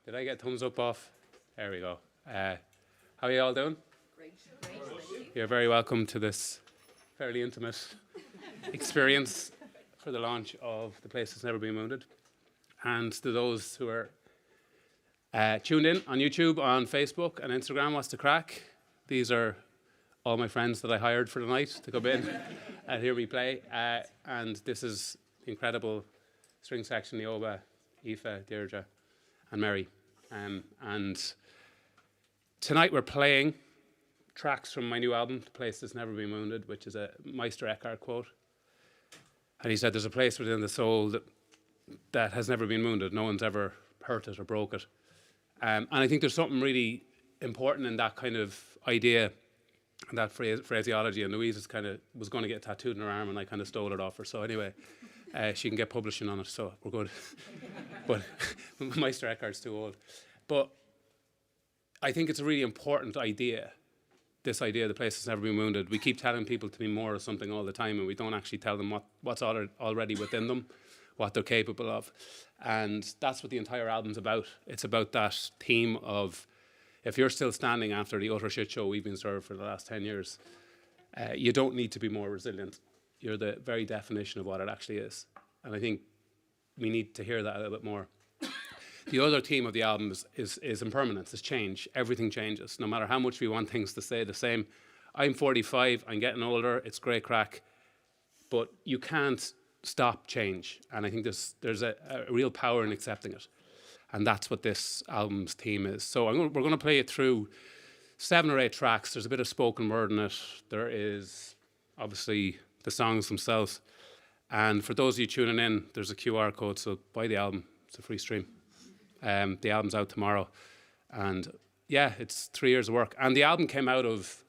Did I get thumbs up off? There we go. How are you all doing? Great. You're very welcome to this fairly intimate experience for the launch of The Place That's Never Been Wounded. And to those who are tuned in on YouTube, on Facebook and Instagram, what's the crack? These are all my friends that I hired for the night to come in and hear me play. And this is the incredible string section, Neoba, Aoife, Deirdre and Mary. And tonight we're playing tracks from my new album, The Place That's Never Been Wounded, which is a Meister Eckhart quote. And he said, there's a place within the soul that has never been wounded. No one's ever hurt it or broke it. And I think there's something really important in that kind of idea, and that phraseology. And Louise was going to get tattooed on her arm, and I kind of stole it off her. So anyway, she can get publishing on it, so we're good. But Meister Eckhart's too old. But I think it's a really important idea, this idea, the place that's never been wounded. We keep telling people to be more of something all the time, and we don't actually tell them what's already within them, what they're capable of. And that's what the entire album's about. It's about that theme of, if you're still standing after the utter shit show we've been served for the last 10 years, you don't need to be more resilient. You're the very definition of what it actually is. And I think we need to hear that a little bit more. The other theme of the album is impermanence, is change. Everything changes, no matter how much we want things to stay the same. I'm 45, I'm getting older, it's great crack, but you can't stop change. And I think there's a real power in accepting it. And that's what this album's theme is. So we're going to play it through 7 or 8 tracks. There's a bit of spoken word in it. There is obviously the songs themselves. And for those of you tuning in, there's a QR code, so buy the album. It's a free stream. The album's out tomorrow. And yeah, it's 3 years of work. And the album came out of,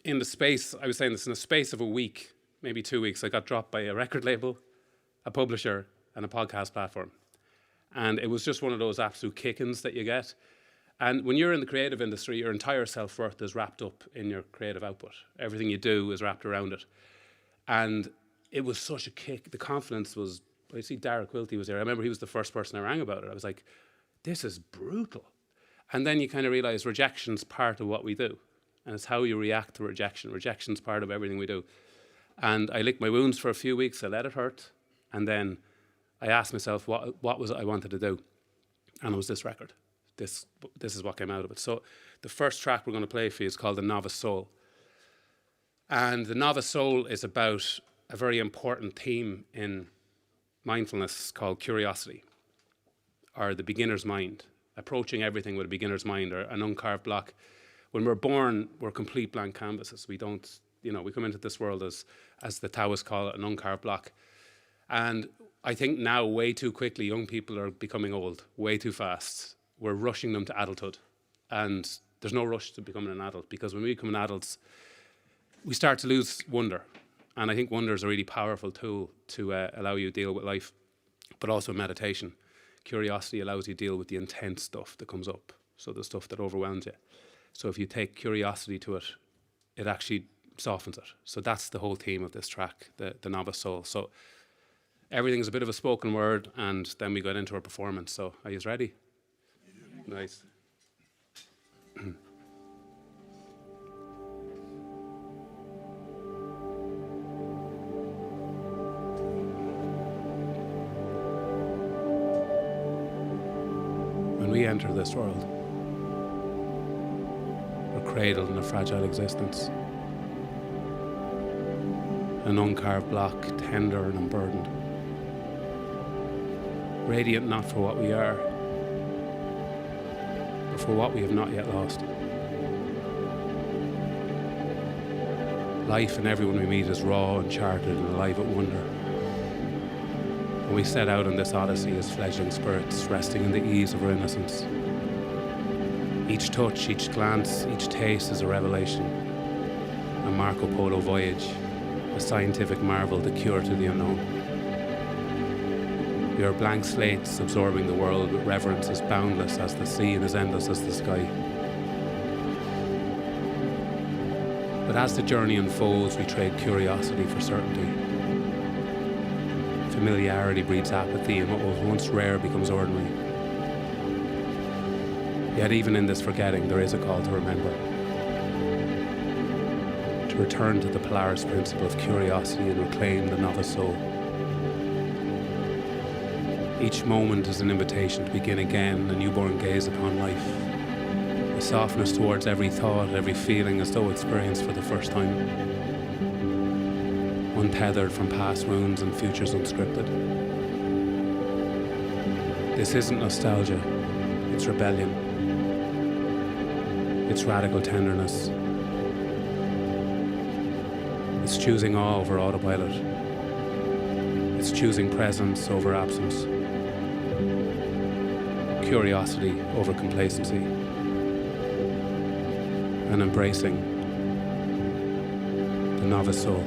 in the space of a week, maybe 2 weeks, I got dropped by a record label, a publisher, and a podcast platform. And it was just one of those absolute kick-ins that you get. And when you're in the creative industry, your entire self-worth is wrapped up in your creative output. Everything you do is wrapped around it. And it was such a kick. The confidence was, I see Dara Quilty was there. I remember he was the first person I rang about it. I was like, this is brutal. And then you kind of realize rejection's part of what we do. And it's how you react to rejection. Rejection's part of everything we do. And I licked my wounds for a few weeks. I let it hurt. And then I asked myself, what was it I wanted to do? And it was this record. This is what came out of it. So the first track we're going to play for you is called The Novice Soul. And The Novice Soul is about a very important theme in mindfulness called curiosity, or the beginner's mind, approaching everything with a beginner's mind, or an uncarved block. When we're born, we're complete blank canvases. We don't, we come into this world as the Taoists call it, an uncarved block. And I think now, way too quickly, young people are becoming old, way too fast. We're rushing them to adulthood. And there's no rush to becoming an adult, because when we become adults, we start to lose wonder. And I think wonder is a really powerful tool to allow you to deal with life, but also meditation. Curiosity allows you to deal with the intense stuff that comes up, so the stuff that overwhelms you. So if you take curiosity to it, it actually softens it. So that's the whole theme of this track, the Novice Soul. So everything's a bit of a spoken word, and then we got into a performance. So are you ready? Nice. When we enter this world, we're cradled in a fragile existence, an uncarved block, tender and unburdened, radiant not for what we are, but for what we have not yet lost. Life and everyone we meet is raw, uncharted, and alive at wonder. When we set out on this odyssey as fledgling spirits, resting in the ease of our innocence. Each touch, each glance, each taste is a revelation, a Marco Polo voyage, a scientific marvel, the cure to the unknown. We are blank slates absorbing the world with reverence as boundless as the sea and as endless as the sky. But as the journey unfolds, we trade curiosity for certainty. Familiarity breeds apathy, and what was once rare becomes ordinary. Yet even in this forgetting, there is a call to remember. To return to the Polaris principle of curiosity and reclaim the novice soul. Each moment is an invitation to begin again, a newborn gaze upon life. A softness towards every thought, every feeling as though experienced for the first time. Untethered from past wounds and futures unscripted. This isn't nostalgia, it's rebellion. It's radical tenderness. It's choosing awe over autopilot. It's choosing presence over absence. Curiosity over complacency. And embracing the novice soul.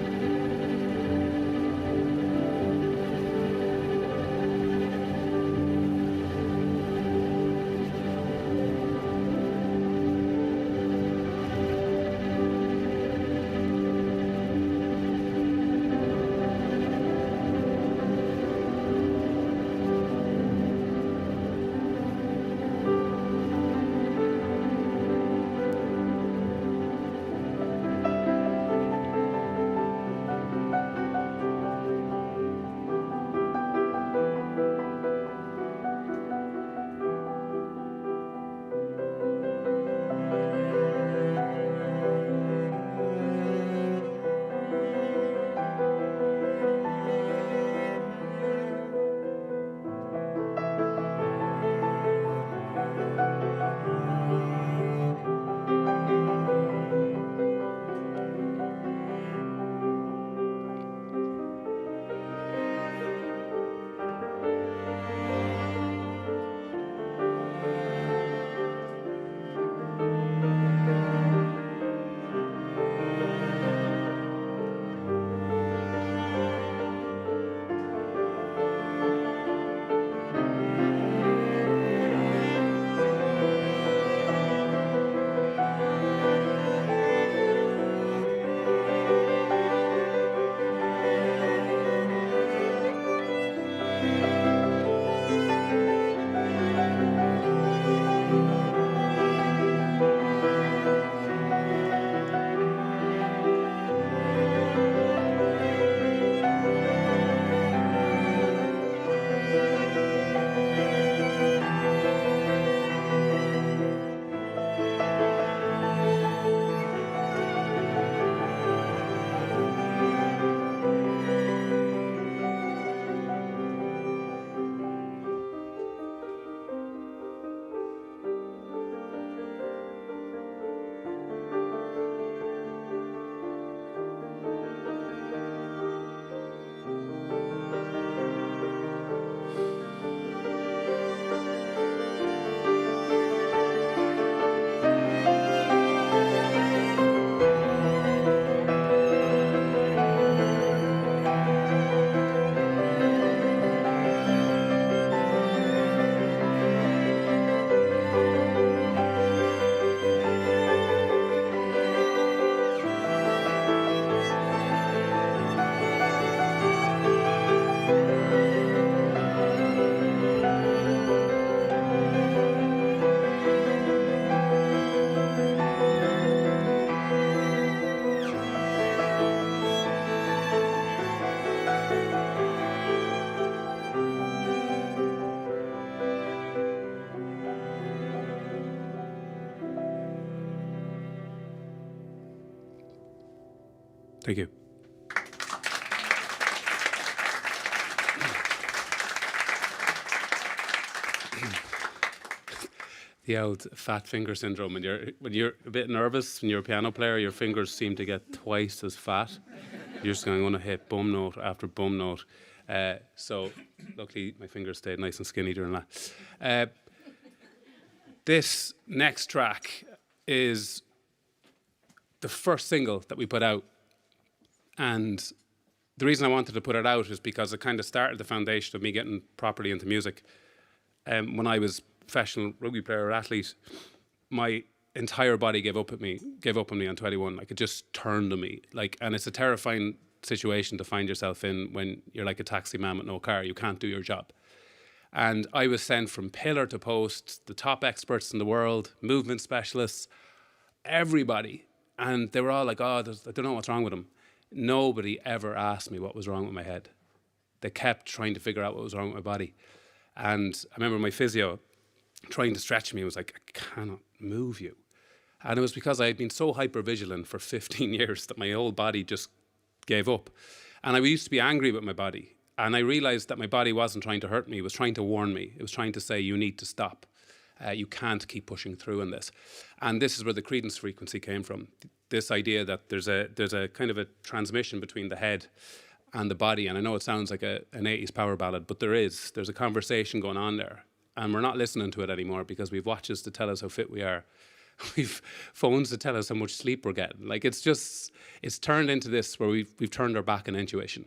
Thank you. The old fat finger syndrome. When you're a bit nervous, when you're a piano player, your fingers seem to get twice as fat. You're just going to hit bum note after bum note. So luckily my fingers stayed nice and skinny during that. This next track is the first single that we put out. And the reason I wanted to put it out is because it kind of started the foundation of me getting properly into music. When I was a professional rugby player or athlete, my entire body gave up on me on 21. Like, it just turned on me. And it's a terrifying situation to find yourself in when you're like a taxi man with no car. You can't do your job. And I was sent from pillar to post, the top experts in the world, movement specialists, everybody. And they were all like, oh, I don't know what's wrong with him. Nobody ever asked me what was wrong with my head. They kept trying to figure out what was wrong with my body. And I remember my physio trying to stretch me was like, I cannot move you. And it was because I had been so hypervigilant for 15 years that my whole body just gave up. And I used to be angry with my body. And I realized that my body wasn't trying to hurt me. It was trying to warn me. It was trying to say, you need to stop. You can't keep pushing through in this. And this is where the credence frequency came from. This idea that there's a kind of a transmission between the head and the body. And I know it sounds like an 80s power ballad, but there's a conversation going on there. And we're not listening to it anymore because we've watches to tell us how fit we are. We've phones to tell us how much sleep we're getting. Like it's turned into this where we've turned our back on intuition.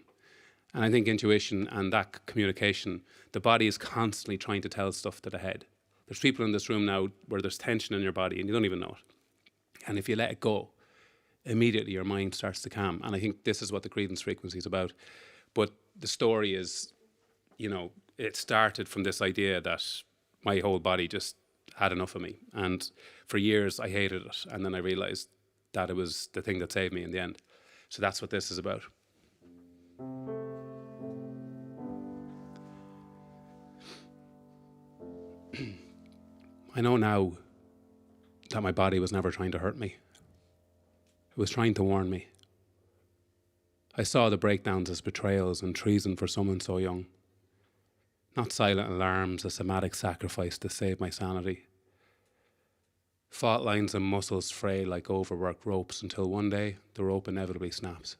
And I think intuition and that communication, the body is constantly trying to tell stuff to the head. There's people in this room now where there's tension in your body and you don't even know it. And if you let it go, immediately your mind starts to calm. And I think this is what the credence frequency is about. But the story is, it started from this idea that my whole body just had enough of me. And for years I hated it. And then I realized that it was the thing that saved me in the end. So that's what this is about. I know now that my body was never trying to hurt me. It was trying to warn me. I saw the breakdowns as betrayals and treason for someone so young. Not silent alarms, a somatic sacrifice to save my sanity. Fault lines and muscles fray like overworked ropes until one day the rope inevitably snaps.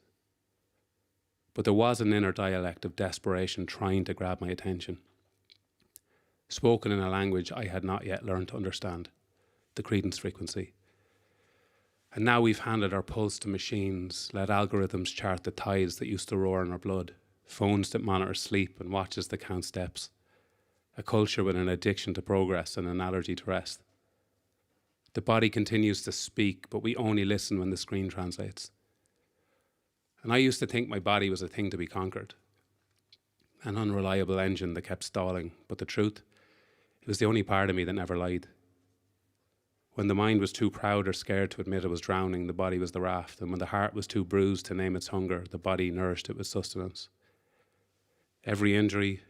But there was an inner dialect of desperation trying to grab my attention. Spoken in a language I had not yet learned to understand, the credence frequency. And now we've handed our pulse to machines, let algorithms chart the tides that used to roar in our blood, phones that monitor sleep and watches that count steps, a culture with an addiction to progress and an allergy to rest. The body continues to speak, but we only listen when the screen translates. And I used to think my body was a thing to be conquered, an unreliable engine that kept stalling, but the truth, it was the only part of me that never lied. When the mind was too proud or scared to admit it was drowning, the body was the raft. And when the heart was too bruised to name its hunger, the body nourished it with sustenance. Every injury,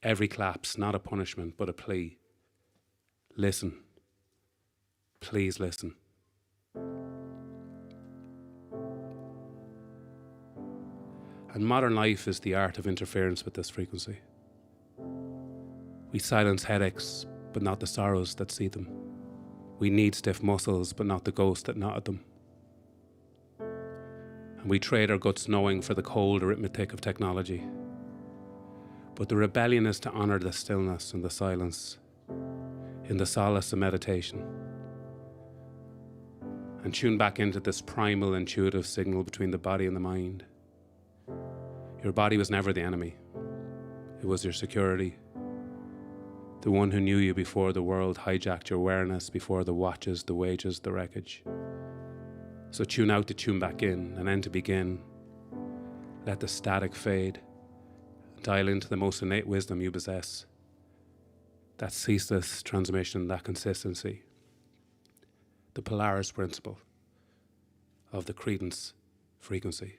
every collapse, not a punishment, but a plea. Listen. Please listen. And modern life is the art of interference with this frequency. We silence headaches, but not the sorrows that seed them. We need stiff muscles, but not the ghost that knotted them. And we trade our guts knowing for the cold arithmetic of technology. But the rebellion is to honor the stillness and the silence, in the solace of meditation, and tune back into this primal intuitive signal between the body and the mind. Your body was never the enemy. It was your security. The one who knew you before the world hijacked your awareness, before the watches, the wages, the wreckage. So tune out to tune back in, and then to begin. Let the static fade. Dial into the most innate wisdom you possess. That ceaseless transmission, that consistency. The Polaris principle of the credence frequency.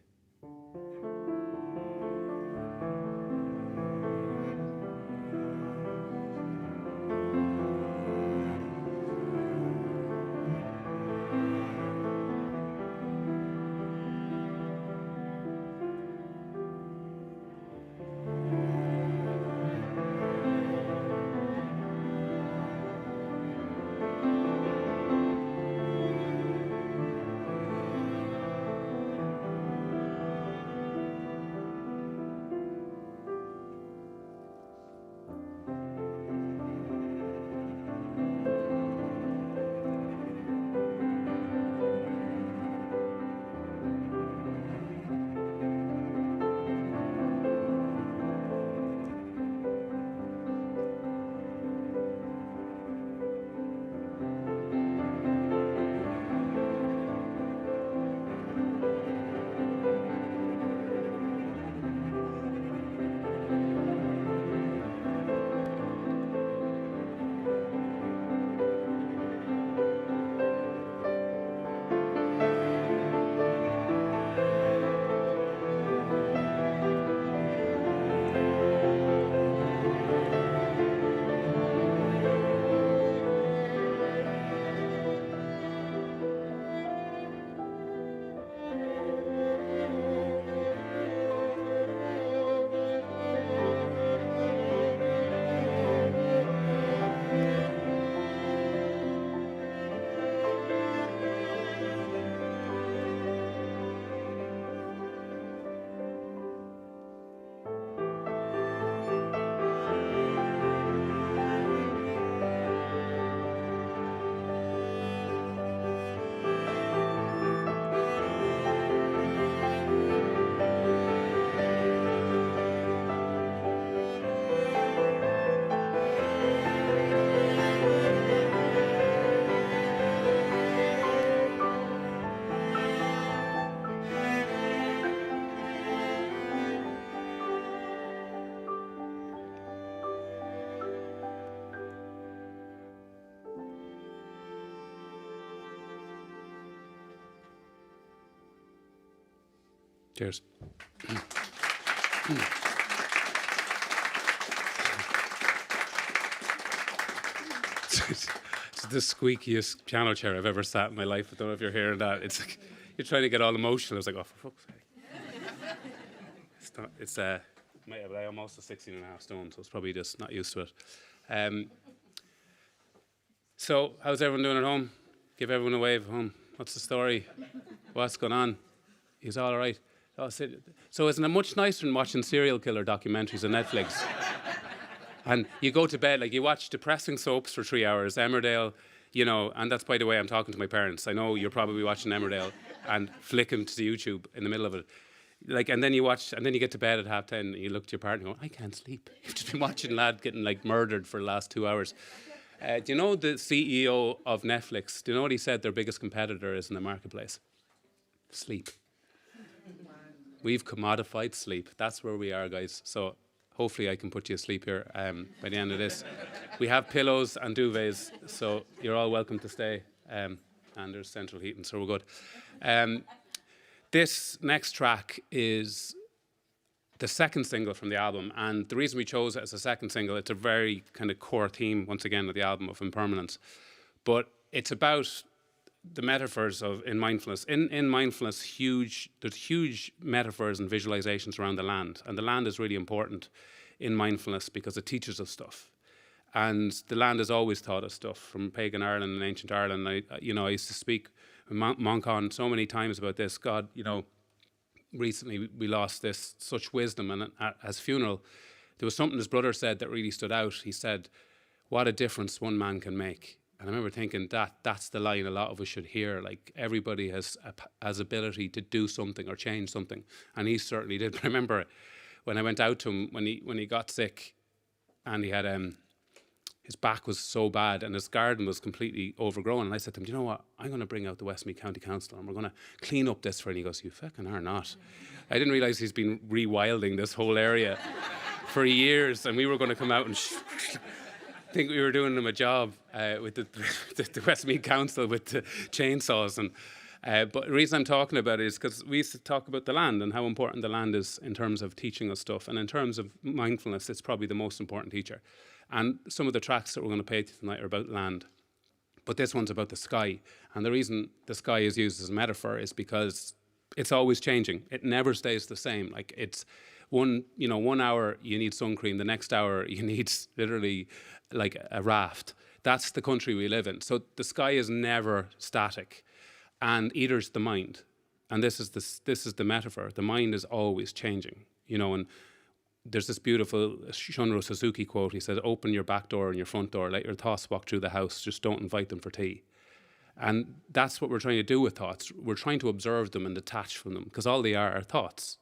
Cheers. It's the squeakiest piano chair I've ever sat in my life. I don't know if you're hearing that. It's like, you're trying to get all emotional. I was like, oh, for fuck's sake. It's but I'm also 16 and a half stone, so it's probably just not used to it. So, how's everyone doing at home? Give everyone a wave at home. What's the story? What's going on? He's all right. So isn't it much nicer than watching serial killer documentaries on Netflix? And you go to bed, like you watch depressing soaps for 3 hours, Emmerdale, you know, and that's, by the way, I'm talking to my parents. I know you're probably watching Emmerdale and flicking to YouTube in the middle of it. Like, and then you get to bed at 10:30 and you look to your partner and go, I can't sleep. You've just been watching lad getting like murdered for the last 2 hours. Do you know the CEO of Netflix? Do you know what he said their biggest competitor is in the marketplace? Sleep. We've commodified sleep. That's where we are, guys. So hopefully I can put you asleep here by the end of this. We have pillows and duvets, so you're all welcome to stay. And there's central heating, so we're good. This next track is the second single from the album, and the reason we chose it as a second single, it's a very kind of core theme, once again, of the album, of impermanence. But it's about the metaphors in mindfulness. In mindfulness, there's huge metaphors and visualizations around the land, and the land is really important in mindfulness because it teaches us stuff. And the land has always taught us stuff from pagan Ireland and ancient Ireland. I used to speak with Moncon so many times about this. God, recently we lost such wisdom, and at his funeral, there was something his brother said that really stood out. He said, what a difference one man can make. And I remember thinking that's the line a lot of us should hear. Like, everybody has ability to do something or change something, and he certainly did. But I remember when I went out to him when he got sick, and he had his back was so bad and his garden was completely overgrown. And I said to him, do you know what? I'm going to bring out the Westmeath County Council and we're going to clean up this for you. And he goes, you fucking are not. I didn't realise he's been rewilding this whole area for years, and we were going to come out and think we were doing him a job with the Westmeath Council with the chainsaws. But the reason I'm talking about it is because we used to talk about the land and how important the land is in terms of teaching us stuff. And in terms of mindfulness, it's probably the most important teacher. And some of the tracks that we're going to play tonight are about land. But this one's about the sky. And the reason the sky is used as a metaphor is because it's always changing. It never stays the same. Like, it's 1 hour you need sun cream, the next hour you need literally like a raft. That's the country we live in. So the sky is never static, and either's the mind. And this is the metaphor. The mind is always changing, and there's this beautiful Shunro Suzuki quote. He said, open your back door and your front door, let your thoughts walk through the house, just don't invite them for tea. And that's what we're trying to do with thoughts. We're trying to observe them and detach from them, because all they are thoughts.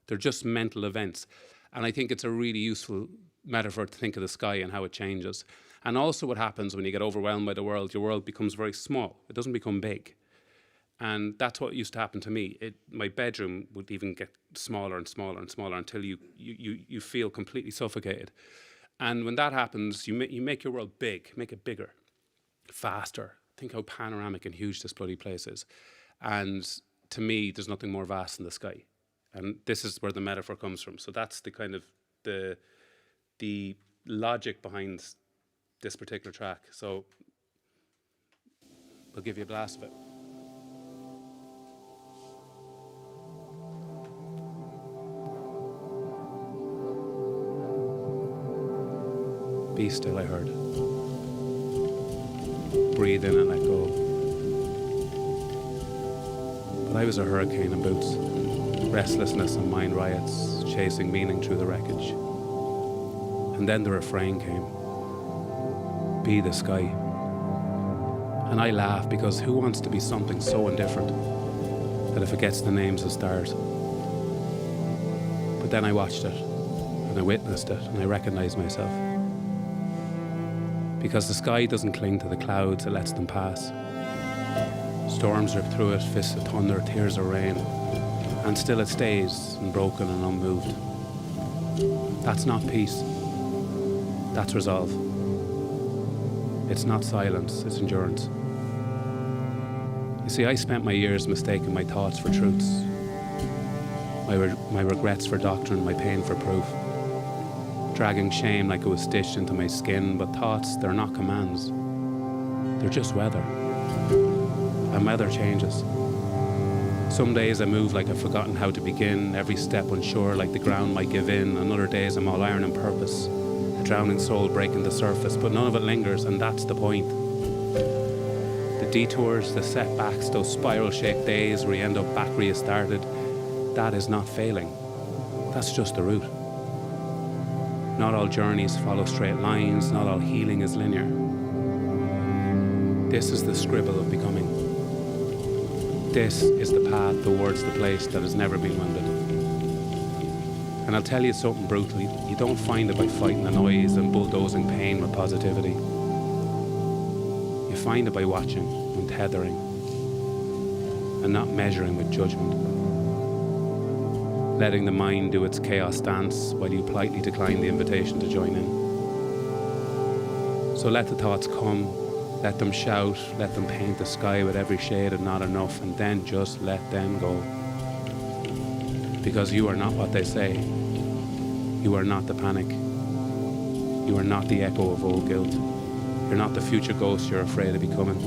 They're just mental events. And I think it's a really useful metaphor to think of the sky and how it changes. And also what happens when you get overwhelmed by the world, your world becomes very small. It doesn't become big. And that's what used to happen to me. My bedroom would even get smaller and smaller and smaller until you feel completely suffocated. And when that happens, you make your world big, make it bigger, faster. Think how panoramic and huge this bloody place is. And to me, there's nothing more vast than the sky. And this is where the metaphor comes from. So that's the kind of the logic behind this particular track. So we'll give you a blast of it. Be still, I heard. Breathe in and let go. But I was a hurricane in boots. Restlessness and mind riots, chasing meaning through the wreckage. And then the refrain came. Be the sky. And I laugh, because who wants to be something so indifferent that it forgets the names of stars? But then I watched it, and I witnessed it, and I recognized myself. Because the sky doesn't cling to the clouds, it lets them pass. Storms rip through it, fists of thunder, tears of rain, and still it stays, unbroken and unmoved. That's not peace. That's resolve. It's not silence, it's endurance. You see, I spent my years mistaking my thoughts for truths. my regrets for doctrine, my pain for proof. Dragging shame like it was stitched into my skin, but thoughts, they're not commands. They're just weather. And weather changes. Some days I move like I've forgotten how to begin, every step unsure like the ground might give in. On other days I'm all iron and purpose, a drowning soul breaking the surface, but none of it lingers, and that's the point. The detours, the setbacks, those spiral-shaped days where you end up back where you started, that is not failing. That's just the route. Not all journeys follow straight lines, not all healing is linear. This is the scribble of becoming. This is the path towards the place that has never been wounded. And I'll tell you something brutal, you don't find it by fighting the noise and bulldozing pain with positivity. You find it by watching and tethering and not measuring with judgment. Letting the mind do its chaos dance while you politely decline the invitation to join in. So let the thoughts come, let them shout, let them paint the sky with every shade of not enough, and then just let them go. Because you are not what they say. You are not the panic. You are not the echo of old guilt. You're not the future ghost you're afraid of becoming.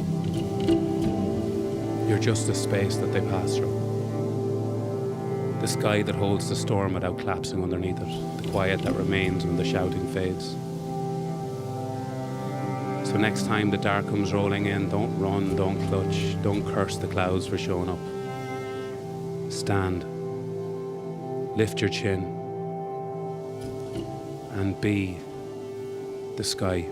You're just the space that they pass through. The sky that holds the storm without collapsing underneath it. The quiet that remains when the shouting fades. So next time the dark comes rolling in, don't run, don't clutch, don't curse the clouds for showing up. Stand. Lift your chin. And be the sky.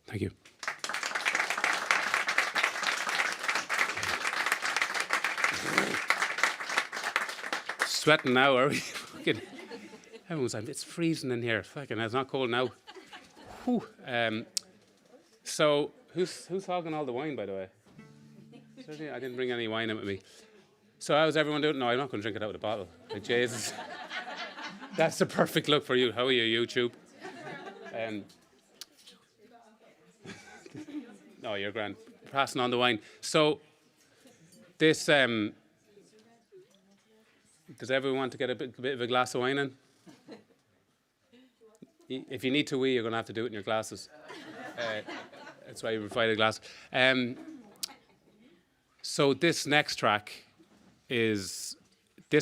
Thank you. Sweating now, are we? Fucking, everyone's like, it's freezing in here. Fucking, it's not cold now. Whew. So, who's hogging all the wine, by the way? Certainly, I didn't bring any wine in with me. So how's everyone doing? No, I'm not going to drink it out of the bottle. Like, Jesus. That's the perfect look for you. How are you, YouTube? No, you're grand. Passing on the wine. So this, does everyone want to get a bit of a glass of wine in? If you need to wee, you're going to have to do it in your glasses. That's why you provide a glass. So this next track this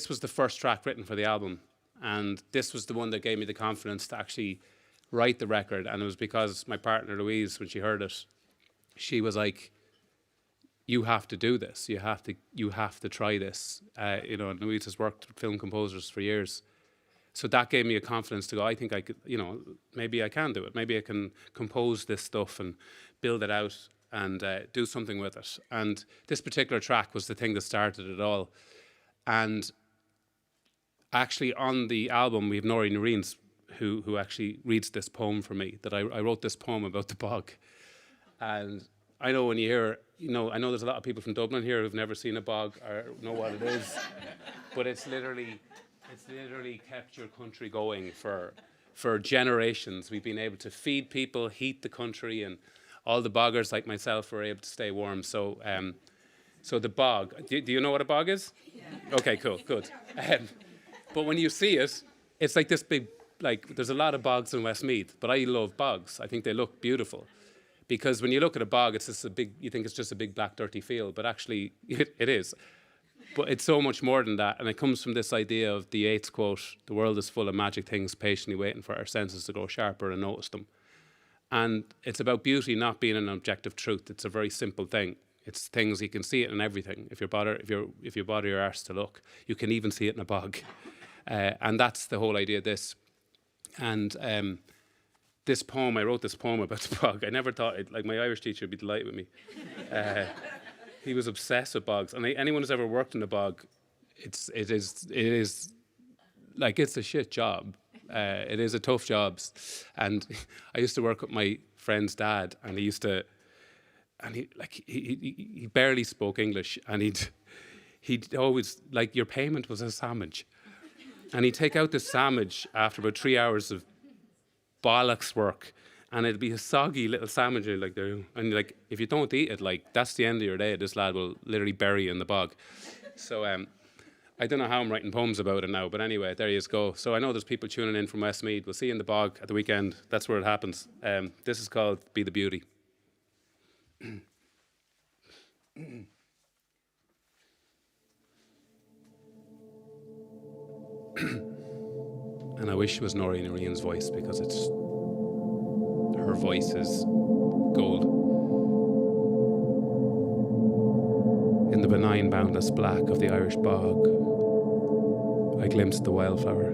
was the first track written for the album. And this was the one that gave me the confidence to actually write the record. And it was because my partner, Louise, when she heard it, she was like, you have to do this. You have to try this. And Louise has worked with film composers for years. So that gave me a confidence to go, I think I could, maybe I can do it. Maybe I can compose this stuff and build it out and do something with it. And this particular track was the thing that started it all. And actually on the album, we have Nori Noreen's who actually reads this poem for me, that I wrote this poem about the bog. And I know when you hear, I know there's a lot of people from Dublin here who've never seen a bog or know what it is, but it's literally kept your country going for generations. We've been able to feed people, heat the country, and all the boggers like myself were able to stay warm. So so the bog, do you know what a bog is? Yeah. Okay, cool, good. But when you see it, it's like this big, there's a lot of bogs in Westmeath, but I love bogs. I think they look beautiful. Because when you look at a bog, it's just you think it's just a big black dirty field, but actually it is. But it's so much more than that, and it comes from this idea of the Yeats quote, "The world is full of magic things, patiently waiting for our senses to grow sharper and notice them." And it's about beauty not being an objective truth. It's a very simple thing. It's things, you can see it in everything. If you bother your arse to look, you can even see it in a bog. And that's the whole idea of this. And this poem, I wrote this poem about the bog. I never thought my Irish teacher would be delighted with me. He was obsessed with bogs. And anyone who's ever worked in a bog, it is it's a shit job. It is a tough job. And I used to work with my friend's dad, and he barely spoke English, and he'd always, your payment was a sandwich. And he'd take out the sandwich after about 3 hours of bollocks work, and it'd be a soggy little sandwich, and if you don't eat it, that's the end of your day. This lad will literally bury you in the bog. So I don't know how I'm writing poems about it now, but anyway, there you go. So I know there's people tuning in from Westmeath. We'll see you in the bog at the weekend. That's where it happens. This is called Be the Beauty. And I wish it was Nori Noreen's voice, because her voice is gold. In the benign boundless black of the Irish bog, I glimpsed the wildflower,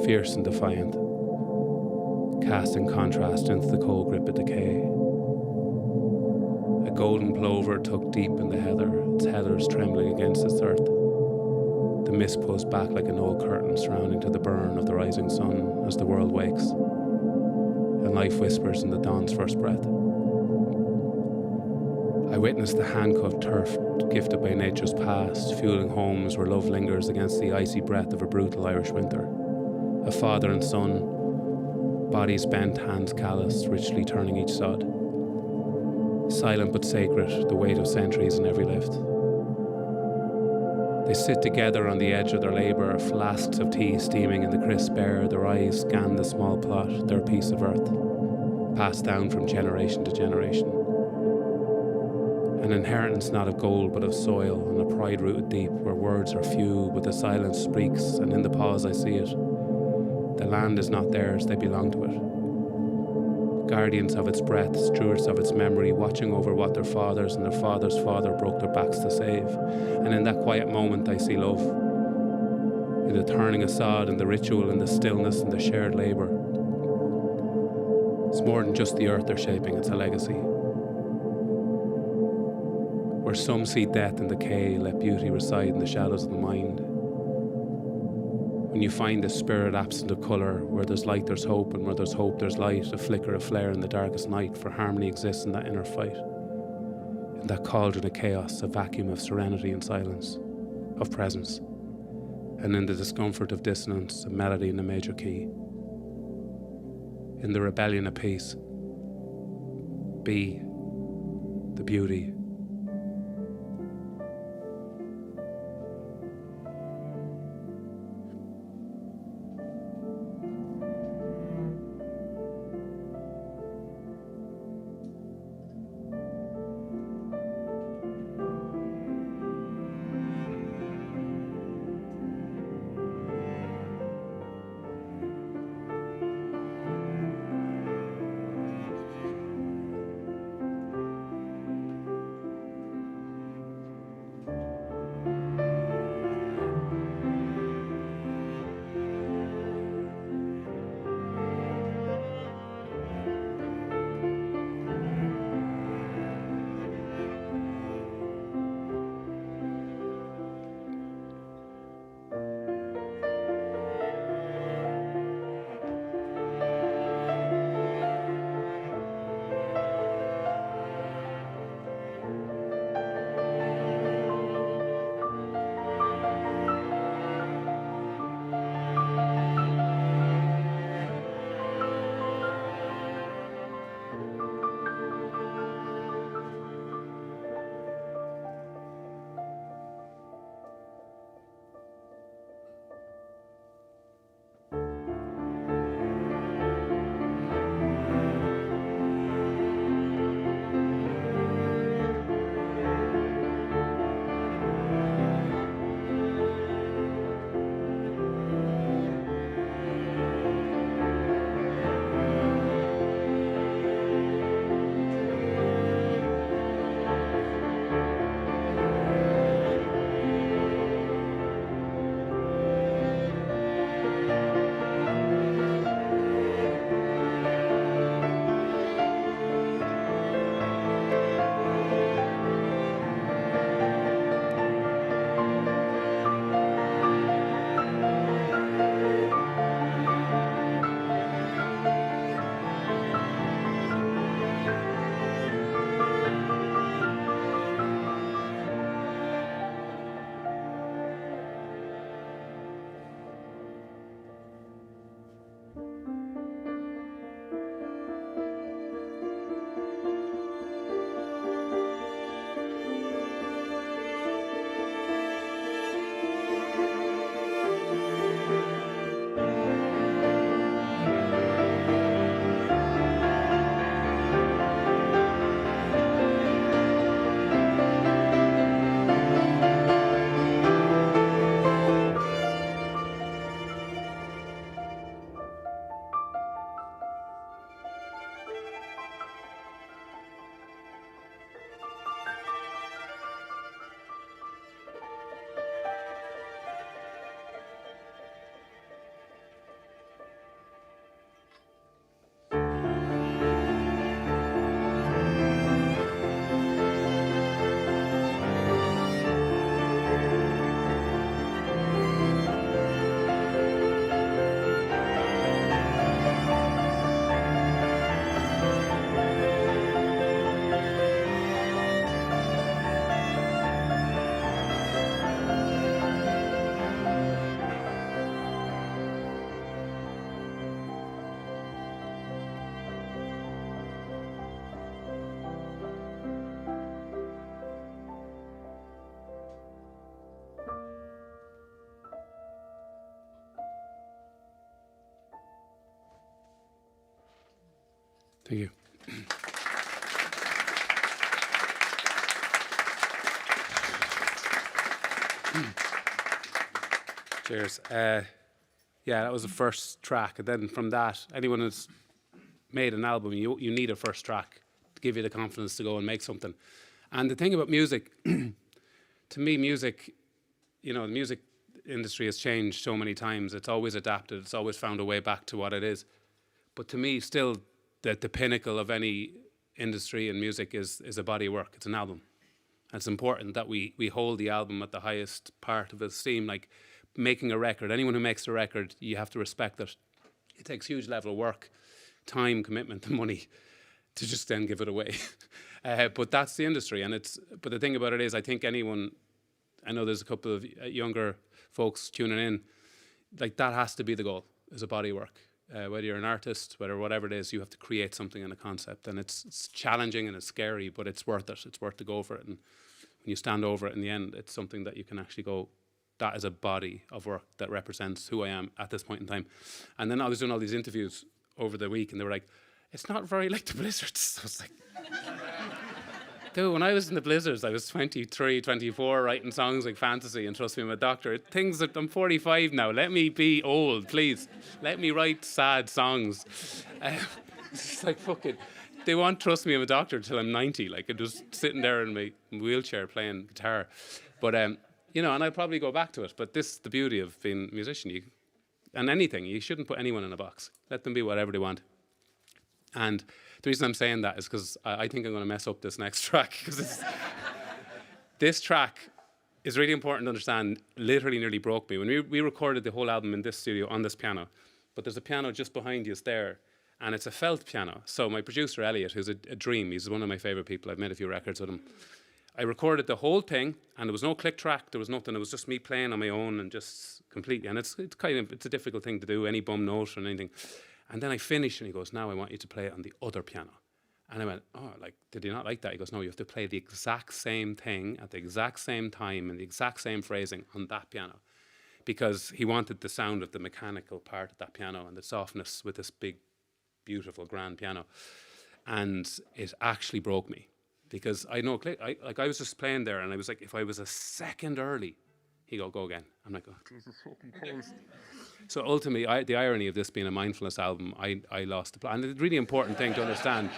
fierce and defiant, cast in contrast into the cold grip of decay. A golden plover tucked deep in the heather, its heathers trembling against its earth. The mist pulls back like an old curtain surrounding to the burn of the rising sun as the world wakes, and life whispers in the dawn's first breath. I witnessed the handcuffed turf gifted by nature's past, fueling homes where love lingers against the icy breath of a brutal Irish winter. A father and son, bodies bent, hands calloused, richly turning each sod. Silent but sacred, the weight of centuries in every lift. They sit together on the edge of their labour, flasks of tea steaming in the crisp air, their eyes scan the small plot, their piece of earth, passed down from generation to generation. An inheritance not of gold but of soil, and a pride rooted deep, where words are few but the silence speaks, and in the pause I see it. The land is not theirs, they belong to it. Guardians of its breath, stewards of its memory, watching over what their fathers and their father's father broke their backs to save. And in that quiet moment I see love. In the turning aside, in the ritual, in the stillness, in the shared labour. It's more than just the earth they're shaping, it's a legacy. Where some see death and decay, let beauty reside in the shadows of the mind. When you find the spirit absent of colour, where there's light there's hope, and where there's hope there's light, a flicker, a flare in the darkest night, for harmony exists in that inner fight. In In that cauldron of chaos, a vacuum of serenity and silence, of presence, and in the discomfort of dissonance, a melody in a major key. In the rebellion of peace, be the beauty. Thank you. Cheers. Yeah, that was the first track. And then from that, anyone who's made an album, you need a first track to give you the confidence to go and make something. And the thing about music, to me, music, the music industry has changed so many times. It's always adapted. It's always found a way back to what it is. But to me, still, the pinnacle of any industry and music is a body of work. It's an album. And it's important that we hold the album at the highest part of esteem. Like making a record, anyone who makes a record, you have to respect that it takes huge level of work, time, commitment, and money. to just then give it away. But that's the industry, but the thing about it is, I think I know there's a couple of younger folks tuning in, like that has to be the goal, is a body work. Whether you're an artist, whatever it is, you have to create something in a concept, and it's challenging and it's scary, but it's worth it. It's worth to go for it, and when you stand over it in the end, it's something that you can actually go, that is a body of work that represents who I am at this point in time. And then I was doing all these interviews over the week, and they were like, it's not very like the Blizzards. I was like, dude, when I was in the Blizzards, I was 23, 24, writing songs like Fantasy and Trust Me, I'm a Doctor. Things that I'm 45 now. Let me be old, please. Let me write sad songs. It's like, fuck it. They won't trust me I'm a doctor till I'm 90. Like, I'm just sitting there in my wheelchair playing guitar. But, you know, and I'll probably go back to it. But this is the beauty of being a musician. And anything, you shouldn't put anyone in a box. Let them be whatever they want. And the reason I'm saying that is because I think I'm going to mess up this next track. Because this track is really important to understand. Literally nearly broke me. When we recorded the whole album in this studio on this piano, but there's a piano just behind you there, and it's a felt piano. So my producer, Elliot, who's a dream, he's one of my favourite people. I've made a few records with him. I recorded the whole thing, and there was no click track, there was nothing. It was just me playing on my own and just completely. And it's a difficult thing to do, any bum note or anything. And then I finished, and he goes, now I want you to play it on the other piano. And I went, oh, like, did you not like that? He goes, no, you have to play the exact same thing at the exact same time and the exact same phrasing on that piano. Because he wanted the sound of the mechanical part of that piano and the softness with this big, beautiful, grand piano. And it actually broke me. Because I know, I was just playing there, and I was like, if I was a second early, he'd go again. I'm like, oh, Jesus fucking Christ. So ultimately, the irony of this being a mindfulness album, I lost the plot. And the really important thing to understand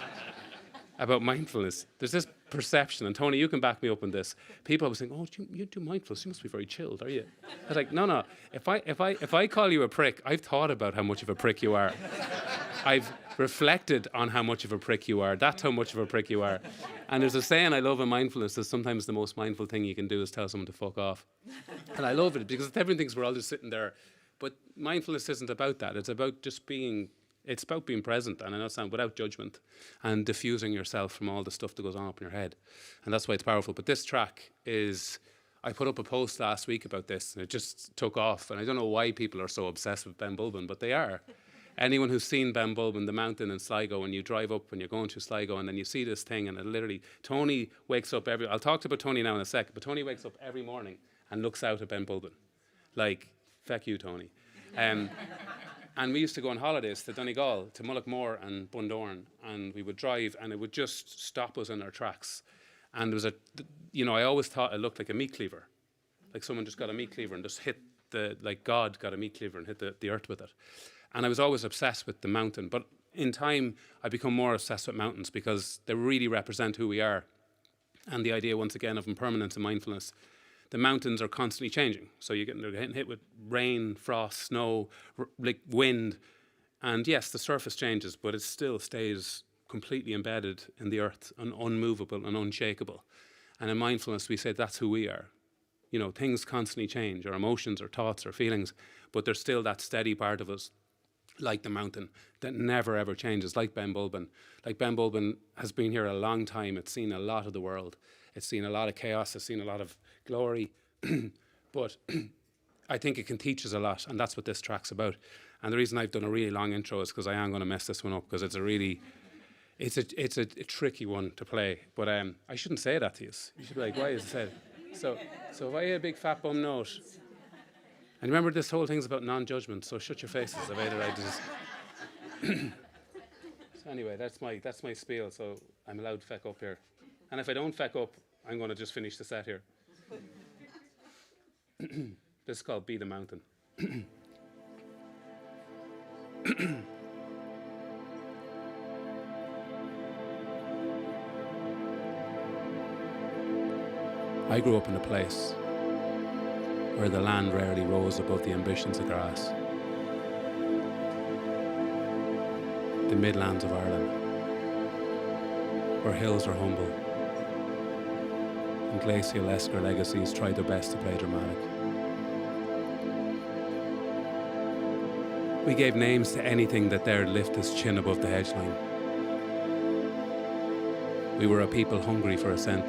about mindfulness, there's this perception, and Tony, you can back me up on this. People were saying, oh, you do mindfulness, you must be very chilled, are you? I was like, no. If I call you a prick, I've thought about how much of a prick you are. I've reflected on how much of a prick you are. That's how much of a prick you are. And there's a saying I love in mindfulness that sometimes the most mindful thing you can do is tell someone to fuck off. And I love it because everyone thinks we're all just sitting there. But mindfulness isn't about that. It's about just being present, and I know sound without judgment, and diffusing yourself from all the stuff that goes on up in your head. And that's why it's powerful. But this track is, I put up a post last week about this, and it just took off. And I don't know why people are so obsessed with Ben Bulben, but they are. Anyone who's seen Ben Bulben, the mountain in Sligo, and you drive up and you're going through Sligo, and then you see this thing, and it literally, Tony wakes up I'll talk about Tony now in a second, but Tony wakes up every morning and looks out at Ben Bulben. Like, feck you, Tony. And we used to go on holidays to Donegal, to Mullaghmore and Bundoran, and we would drive, and it would just stop us in our tracks. And there was I always thought it looked like a meat cleaver. Like someone just got a meat cleaver and just hit like God got a meat cleaver and hit the earth with it. And I was always obsessed with the mountain. But in time, I become more obsessed with mountains because they really represent who we are. And the idea, once again, of impermanence and mindfulness. The mountains are constantly changing. So they're getting hit with rain, frost, snow, like wind. And yes, the surface changes, but it still stays completely embedded in the earth and unmovable and unshakable. And in mindfulness, we say that's who we are. You know, things constantly change, our emotions, our thoughts, our feelings, but there's still that steady part of us, like the mountain, that never ever changes, like Ben Bulben. Like Ben Bulben has been here a long time. It's seen a lot of the world. It's seen a lot of chaos. It's seen a lot of glory. But I think it can teach us a lot, and that's what this track's about. And the reason I've done a really long intro is because I am going to mess this one up, because it's a tricky one to play. But I shouldn't say that to you. You should be like, why is it said? So if I hear a big fat bum note, and remember this whole thing's about non-judgment, so shut your faces. I've either I just. So anyway, that's my spiel. So I'm allowed to feck up here, and if I don't feck up, I'm going to just finish the set here. This is called "Be the Mountain." I grew up in a place where the land rarely rose above the ambitions of grass. The Midlands of Ireland, where hills are humble and glacial esker legacies tried their best to play dramatic. We gave names to anything that dared lift its chin above the hedgeline. We were a people hungry for ascent.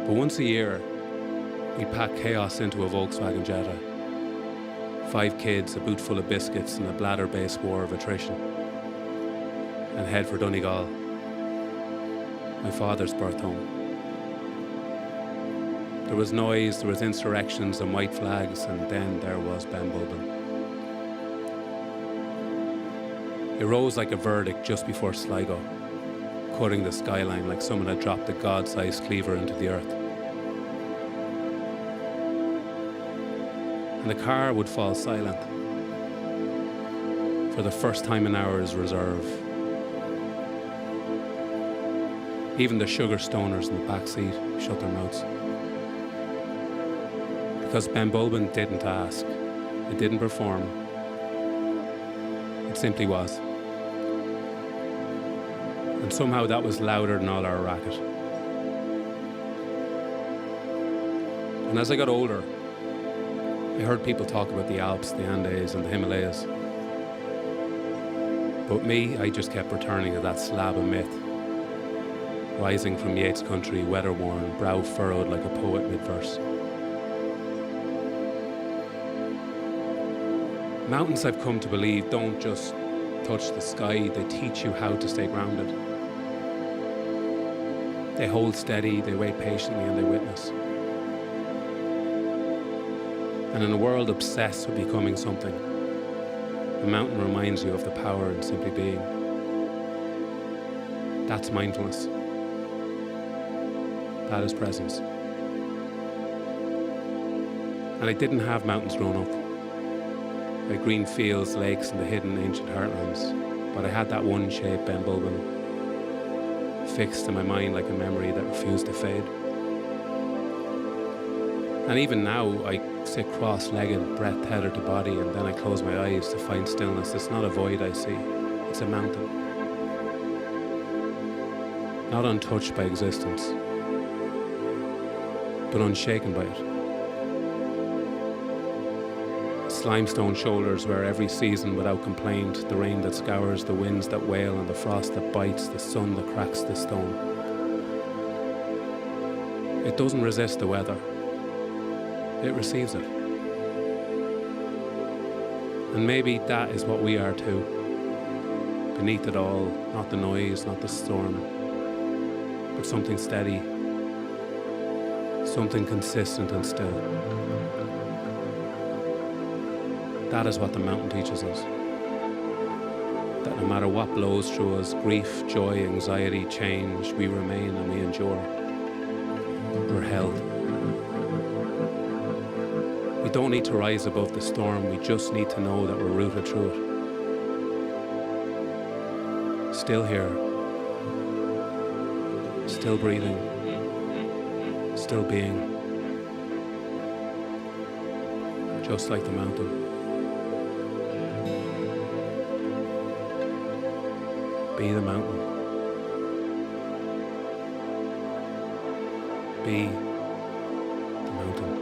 But once a year, we'd pack chaos into a Volkswagen Jetta. 5 kids, a boot full of biscuits, and a bladder-based war of attrition. And head for Donegal, my father's birth home. There was noise, there was insurrections and white flags, and then there was Ben Bulben. It rose like a verdict just before Sligo, cutting the skyline like someone had dropped a god-sized cleaver into the earth. And the car would fall silent for the first time in hours reserve. Even the sugar stoners in the back seat shut their mouths. Because Ben Bulben didn't ask, it didn't perform, it simply was. And somehow that was louder than all our racket. And as I got older, I heard people talk about the Alps, the Andes and the Himalayas. But me, I just kept returning to that slab of myth, rising from Yeats' country, weather-worn, brow furrowed like a poet mid-verse. Mountains, I've come to believe, don't just touch the sky, they teach you how to stay grounded. They hold steady, they wait patiently, and they witness. And in a world obsessed with becoming something, the mountain reminds you of the power in simply being. That's mindfulness. That is presence. And I didn't have mountains growing up. I had green fields, lakes, and the hidden ancient heartlands. But I had that one shape, Ben Bulben, fixed in my mind like a memory that refused to fade. And even now, I sit cross-legged, breath tethered to body, and then I close my eyes to find stillness. It's not a void I see, it's a mountain. Not untouched by existence, but unshaken by it. Limestone shoulders where every season without complaint, the rain that scours, the winds that wail, and the frost that bites, the sun that cracks the stone. It doesn't resist the weather, it receives it. And maybe that is what we are too. Beneath it all, not the noise, not the storm, but something steady, something consistent and still. That is what the mountain teaches us. That no matter what blows through us, grief, joy, anxiety, change, we remain and we endure. We're held. We don't need to rise above the storm, we just need to know that we're rooted through it. Still here. Still breathing. Still being. Just like the mountain. Be the mountain. Be the mountain.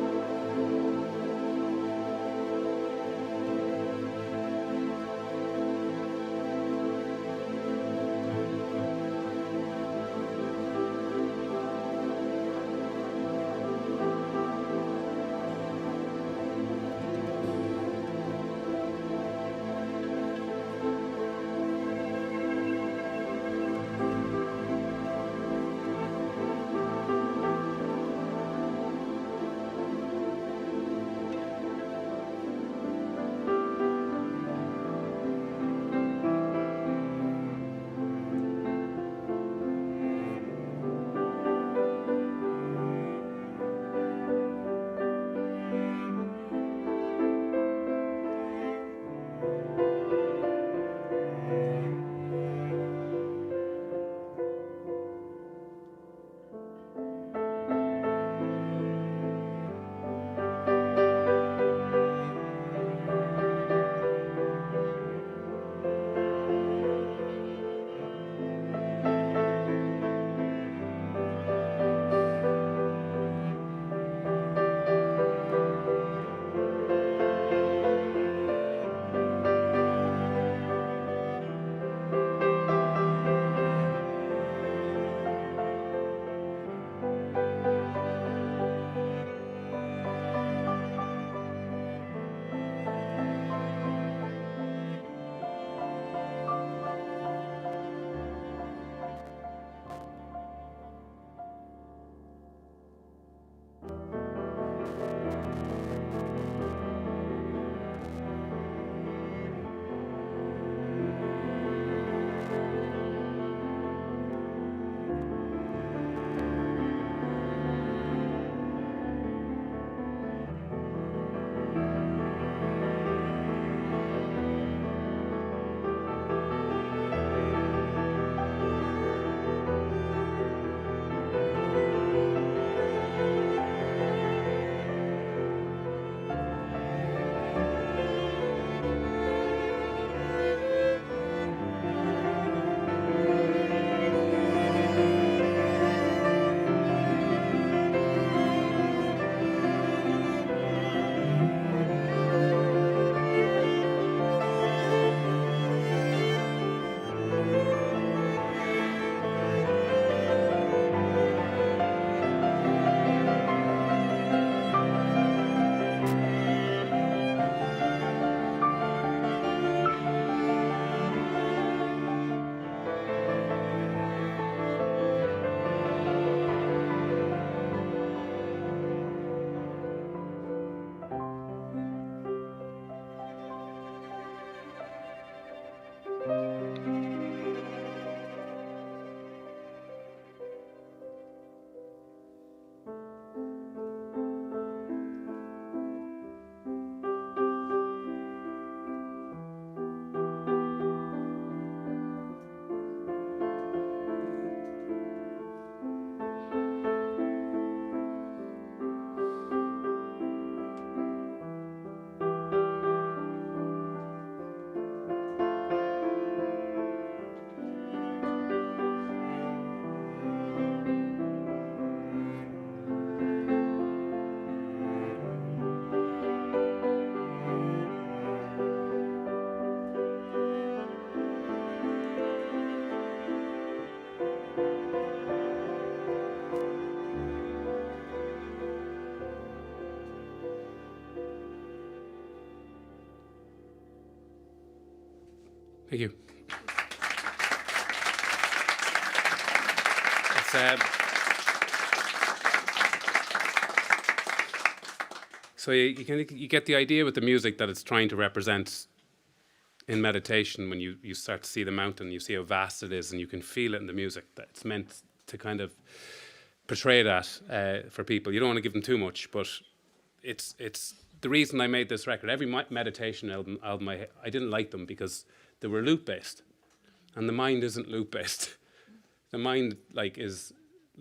Thank you. It's, so you get the idea with the music that it's trying to represent in meditation. When you start to see the mountain, you see how vast it is, and you can feel it in the music, that it's meant to kind of portray that for people. You don't want to give them too much, but it's the reason I made this record. Every meditation album I didn't like them because they were loop-based, and the mind isn't loop-based. The mind is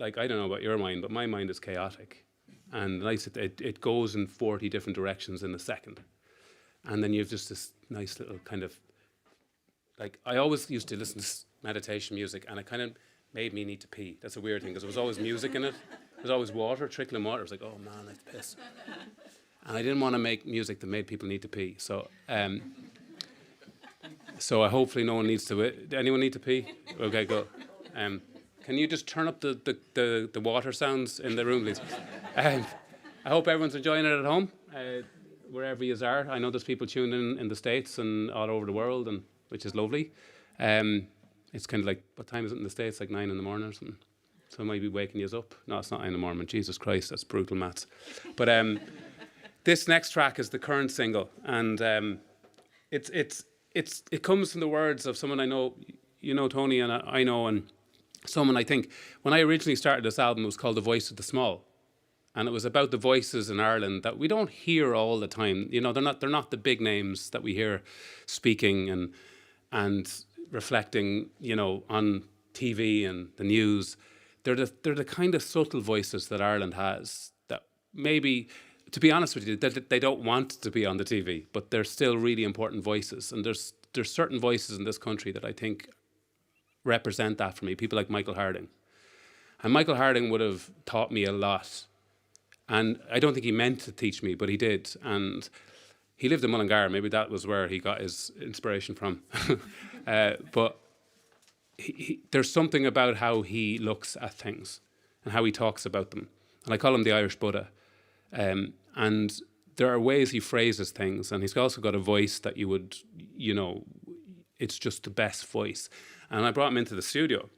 I don't know about your mind, but my mind is chaotic, and it goes in 40 different directions in a second, and then you have just this nice little kind of I always used to listen to meditation music, and it kind of made me need to pee. That's a weird thing because there was always music in it. There was always water, trickling water. I was like, oh man, I have to piss. And I didn't want to make music that made people need to pee. So hopefully no one needs to. Anyone need to pee? Okay, go. Can you just turn up the water sounds in the room, please? I hope everyone's enjoying it at home, wherever you are. I know there's people tuning in the States and all over the world, and which is lovely. It's kind of like, what time is it in the States? Like 9 in the morning or something. So I might be waking you up. No, it's not 9 in the morning. Jesus Christ, that's brutal maths. But this next track is the current single, and it comes from the words of someone I know. You know Tony, and I know, and someone I think. When I originally started this album, it was called The Voice of the Small, and it was about the voices in Ireland that we don't hear all the time. You know, they're not the big names that we hear speaking and reflecting, you know, on TV and the news. They're the kind of subtle voices that Ireland has that maybe, to be honest with you, that they don't want to be on the TV, but they're still really important voices. And there's certain voices in this country that I think represent that for me. People like Michael Harding. And Michael Harding would have taught me a lot. And I don't think he meant to teach me, but he did. And he lived in Mullingar. Maybe that was where he got his inspiration from. But there's something about how he looks at things and how he talks about them. And I call him the Irish Buddha. And there are ways he phrases things. And he's also got a voice that you would, you know, it's just the best voice. And I brought him into the studio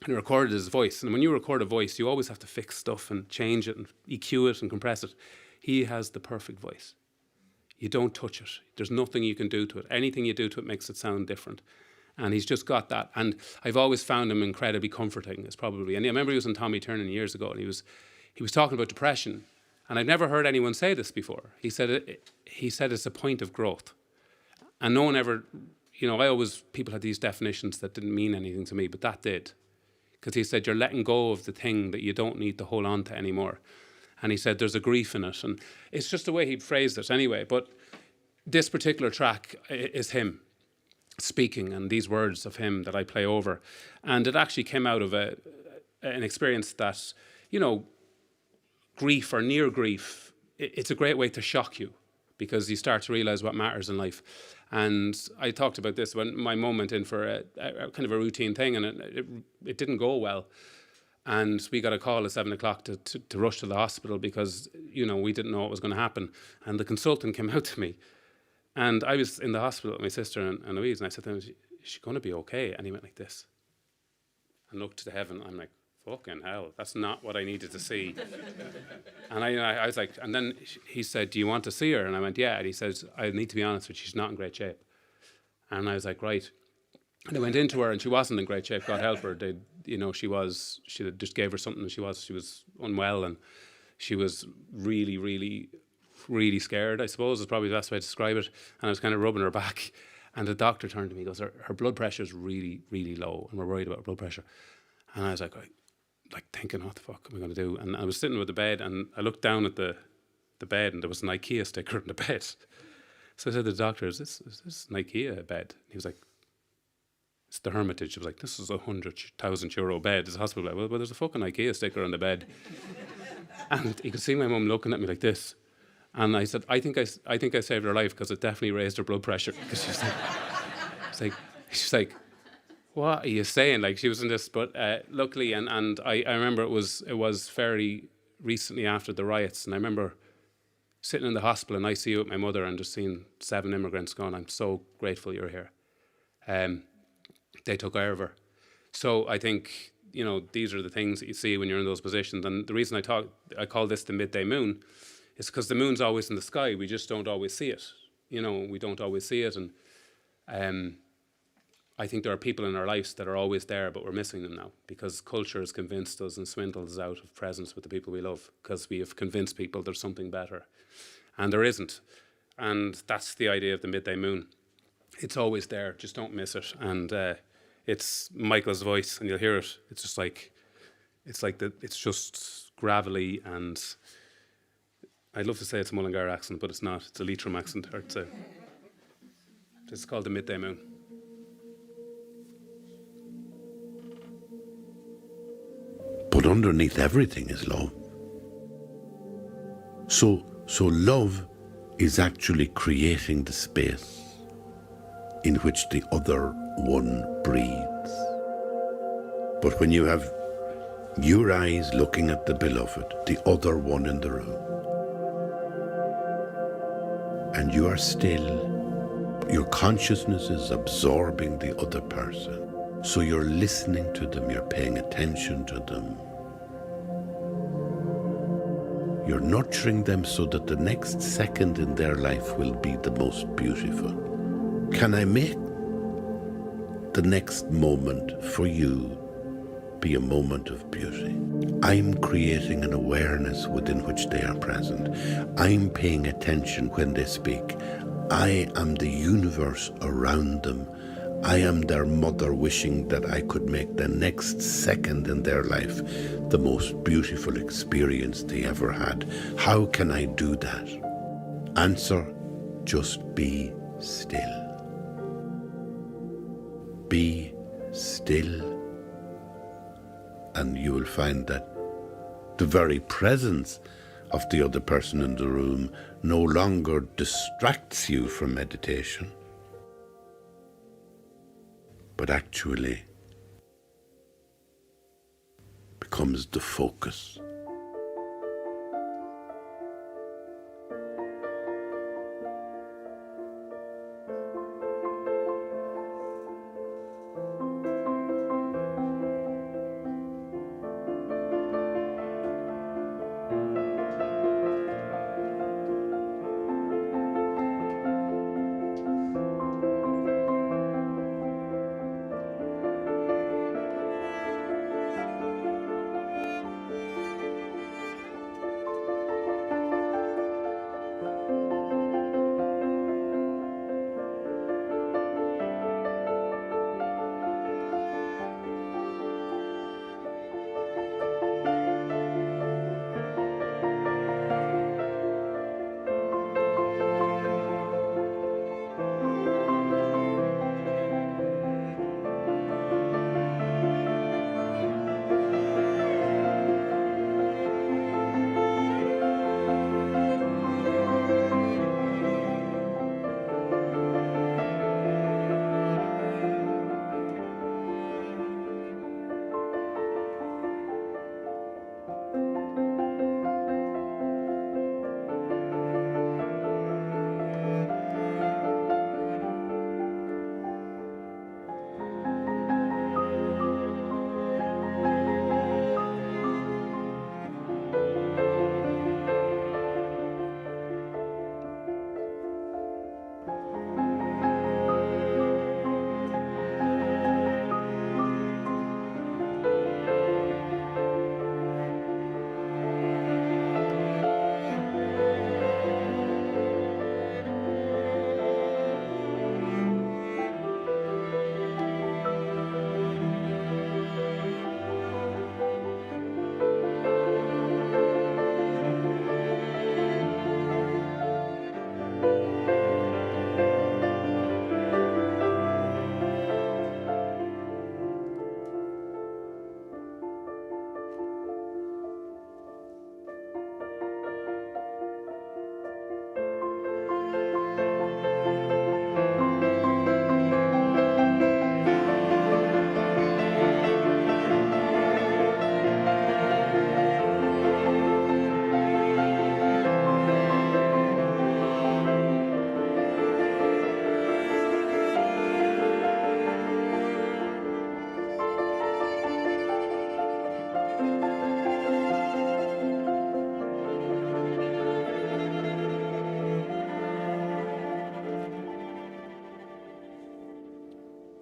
and recorded his voice. And when you record a voice, you always have to fix stuff and change it and EQ it and compress it. He has the perfect voice. You don't touch it. There's nothing you can do to it. Anything you do to it makes it sound different. And he's just got that. And I've always found him incredibly comforting. It's probably. And I remember he was on Tommy Tiernan years ago, and he was talking about depression. And I've never heard anyone say this before. He said it's a point of growth. And no one ever, you know, people had these definitions that didn't mean anything to me, but that did. Because he said you're letting go of the thing that you don't need to hold on to anymore. And he said there's a grief in it. And it's just the way he phrased it anyway. But this particular track is him speaking, and these words of him that I play over. And it actually came out of an experience that, you know, grief or near grief, it's a great way to shock you because you start to realise what matters in life. And I talked about this when my mum went in for a kind of a routine thing, and it didn't go well. And we got a call at 7 o'clock to rush to the hospital because, you know, we didn't know what was going to happen. And the consultant came out to me. And I was in the hospital with my sister and Louise, and I said to him, is she going to be okay? And he went like this and looked to heaven. I'm like, fucking hell, that's not what I needed to see. And I was like, and then he said, do you want to see her? And I went, yeah. And he says, I need to be honest with you, she's not in great shape. And I was like, right. And I went into her, and she wasn't in great shape, God help her. She just gave her something, and she was unwell, and she was really, really, really scared, I suppose, is probably the best way to describe it. And I was kind of rubbing her back. And the doctor turned to me and goes, her blood pressure is really, really low, and we're worried about her blood pressure. And I was like thinking, what the fuck am I going to do? And I was sitting with the bed, and I looked down at the bed, and there was an IKEA sticker in the bed. So I said to the doctor, is this an IKEA bed? He was like, it's the Hermitage. I was like, this is €100,000 bed. It's a hospital bed. Well, there's a fucking IKEA sticker on the bed. And you could see my mum looking at me like this. And I said, I think I saved her life because it definitely raised her blood pressure. Because she's like, what are you saying? Like, she was in this, but luckily, and I remember it was fairly recently after the riots, and I remember sitting in the hospital in ICU with my mother and just seeing 7 immigrants going, I'm so grateful you're here. they took over. So I think, you know, these are the things that you see when you're in those positions. And the reason I call this the midday moon is because the moon's always in the sky. We just don't always see it. You know, we don't always see it. And I think there are people in our lives that are always there, but we're missing them now because culture has convinced us and swindled us out of presence with the people we love because we have convinced people there's something better. And there isn't. And that's the idea of the midday moon. It's always there, just don't miss it. And it's Michael's voice, and you'll hear it. It's just like, it's just gravelly, and I'd love to say it's a Mullingar accent, but it's not. It's a Leitrim accent. Or it's called the midday moon. But underneath everything is love. So love is actually creating the space in which the other one breathes. But when you have your eyes looking at the beloved, the other one in the room, and you are still, your consciousness is absorbing the other person. So you're listening to them, you're paying attention to them. You're nurturing them so that the next second in their life will be the most beautiful. Can I make the next moment for you be a moment of beauty? I'm creating an awareness within which they are present. I'm paying attention when they speak. I am the universe around them. I am their mother wishing that I could make the next second in their life the most beautiful experience they ever had. How can I do that? Answer, just be still. Be still, and you will find that the very presence of the other person in the room no longer distracts you from meditation, but actually becomes the focus.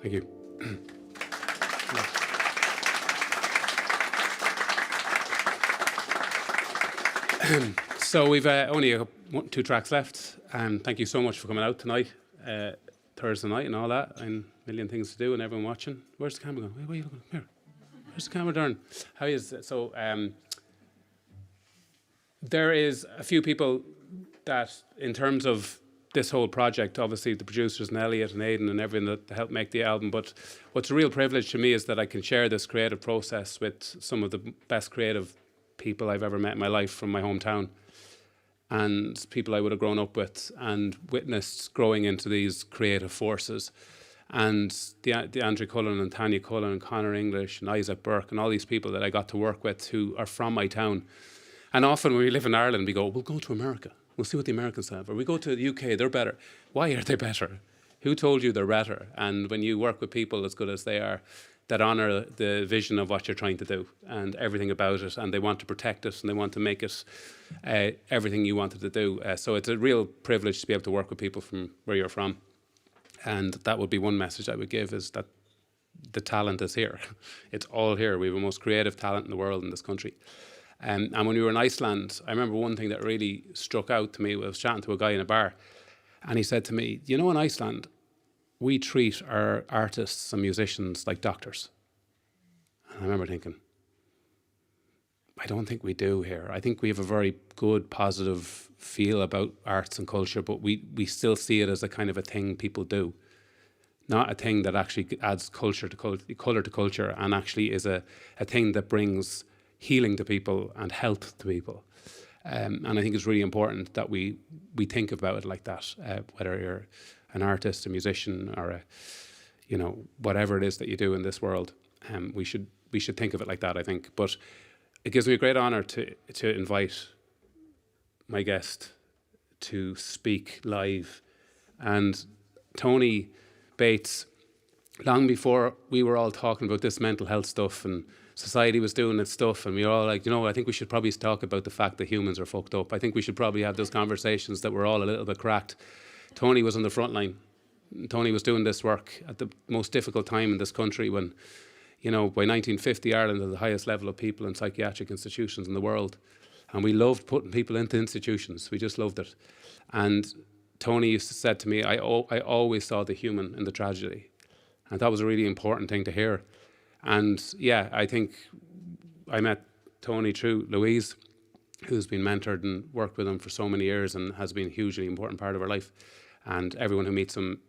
Thank you. So we've only two tracks left. Thank you so much for coming out tonight, Thursday night and all that, and a million things to do and everyone watching. Where's the camera going? Where are you looking? Here. Where's the camera, Darren? How is it? So there is a few people that, in terms of this whole project, obviously the producers and Elliot and Aidan and everything that helped make the album, but what's a real privilege to me is that I can share this creative process with some of the best creative people I've ever met in my life from my hometown, and people I would have grown up with and witnessed growing into these creative forces. And the Andrew Cullen and Tanya Cullen and Conor English and Isaac Burke and all these people that I got to work with who are from my town. And often when we live in Ireland, we go, we'll go to America. We'll see what the Americans have. Or we go to the UK, they're better. Why are they better? Who told you they're better? And when you work with people as good as they are, that honour the vision of what you're trying to do and everything about it, and they want to protect it and they want to make it everything you wanted to do. So it's a real privilege to be able to work with people from where you're from. And that would be one message I would give, is that the talent is here. It's all here. We have the most creative talent in the world in this country. And when we were in Iceland, I remember one thing that really struck out to me. I was chatting to a guy in a bar, and he said to me, you know, in Iceland, we treat our artists and musicians like doctors. And I remember thinking, I don't think we do here. I think we have a very good, positive feel about arts and culture, but we still see it as a kind of a thing people do, not a thing that actually adds colour to culture, and actually is a thing that brings healing to people and health to people. And I think it's really important that we think about it like that, whether you're an artist, a musician, or whatever it is that you do in this world. We should think of it like that, I think. But it gives me a great honour to invite my guest to speak live. And Tony Bates, long before we were all talking about this mental health stuff and society was doing its stuff, and we were all like, I think we should probably talk about the fact that humans are fucked up. I think we should probably have those conversations that we're all a little bit cracked. Tony was on the front line. Tony was doing this work at the most difficult time in this country when, by 1950, Ireland had the highest level of people in psychiatric institutions in the world. And we loved putting people into institutions. We just loved it. And Tony used to say to me, I always saw the human in the tragedy. And that was a really important thing to hear. And yeah, I think I met Tony through Louise, who's been mentored and worked with him for so many years and has been a hugely important part of her life. And everyone who meets him,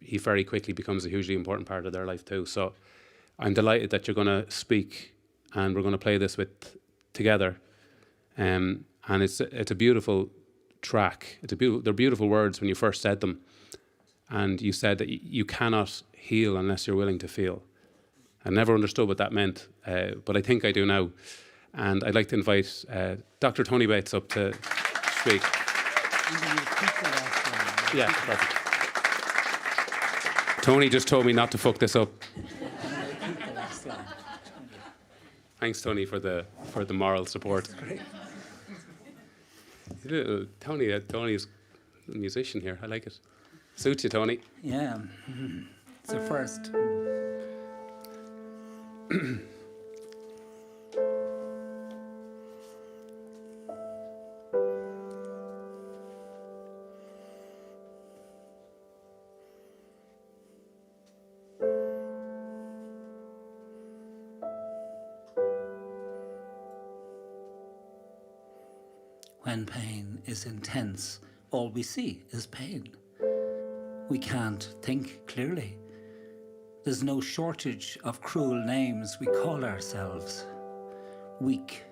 he very quickly becomes a hugely important part of their life too. So I'm delighted that you're going to speak and we're going to play this together. And it's a beautiful track. They're beautiful words when you first said them. And you said that you cannot heal unless you're willing to feel. I never understood what that meant, but I think I do now. And I'd like to invite Dr. Tony Bates up to speak. Yeah, perfect. Tony just told me not to fuck this up. Thanks, Tony, for the moral support. Tony's a musician here. I like it. Suits you, Tony. Yeah, it's a first. When pain is intense, all we see is pain. We can't think clearly. There's no shortage of cruel names we call ourselves. Weak,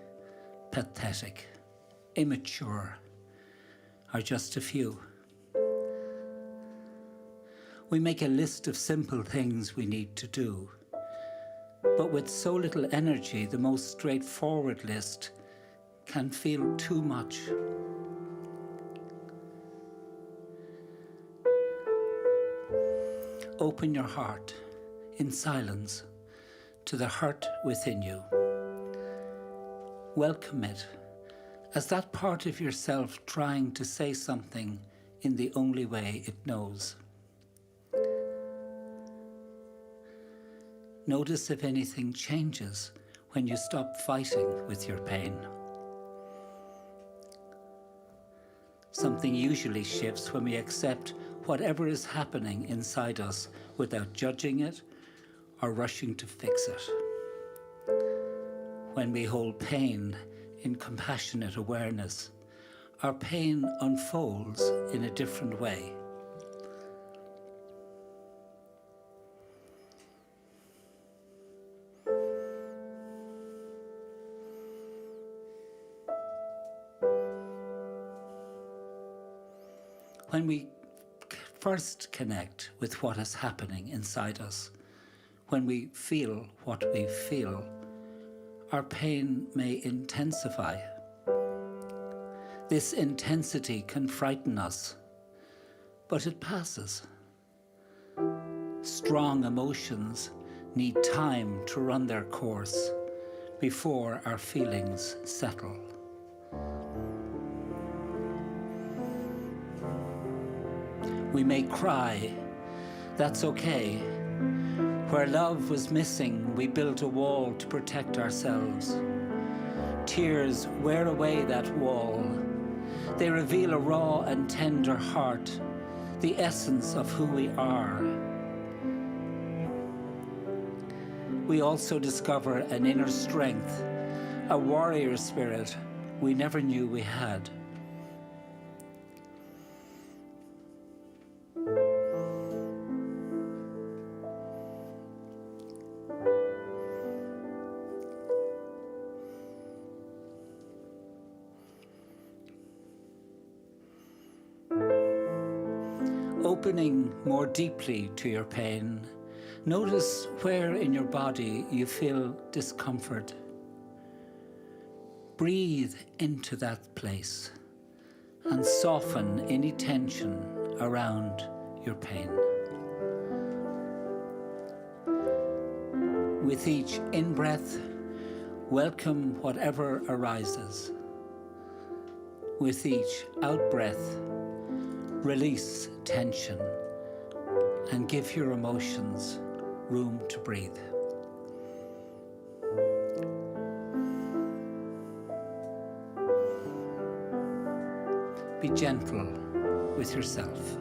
pathetic, immature are just a few. We make a list of simple things we need to do. But with so little energy, the most straightforward list can feel too much. Open your heart in silence to the hurt within you. Welcome it as that part of yourself trying to say something in the only way it knows. Notice if anything changes when you stop fighting with your pain. Something usually shifts when we accept whatever is happening inside us without judging it or rushing to fix it. When we hold pain in compassionate awareness, our pain unfolds in a different way. When we first connect with what is happening inside us, when we feel what we feel, our pain may intensify. This intensity can frighten us, but it passes. Strong emotions need time to run their course before our feelings settle. We may cry, that's okay. Where love was missing, we built a wall to protect ourselves. Tears wear away that wall. They reveal a raw and tender heart, the essence of who we are. We also discover an inner strength, a warrior spirit we never knew we had. Opening more deeply to your pain, notice where in your body you feel discomfort. Breathe into that place and soften any tension around your pain. With each in-breath, welcome whatever arises. With each out-breath, release tension and give your emotions room to breathe. Be gentle with yourself.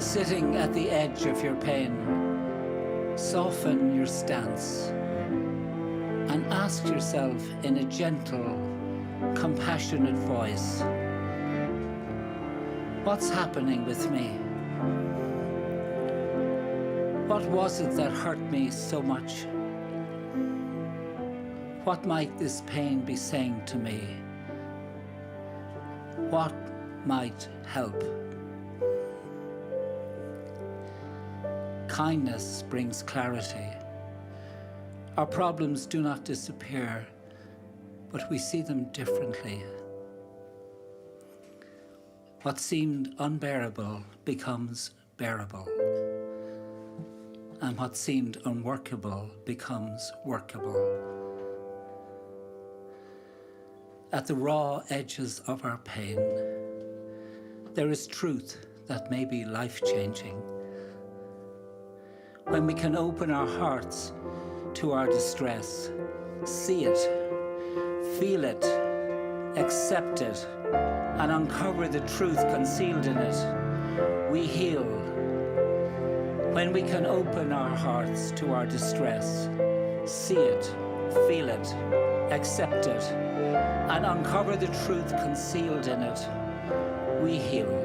Sitting at the edge of your pain, soften your stance and ask yourself in a gentle, compassionate voice, what's happening with me? What was it that hurt me so much? What might this pain be saying to me? What might help? Kindness brings clarity. Our problems do not disappear, but we see them differently. What seemed unbearable becomes bearable, and what seemed unworkable becomes workable. At the raw edges of our pain, there is truth that may be life-changing. When we can open our hearts to our distress, see it, feel it, accept it, and uncover the truth concealed in it, we heal. When we can open our hearts to our distress, see it, feel it, accept it, and uncover the truth concealed in it, we heal.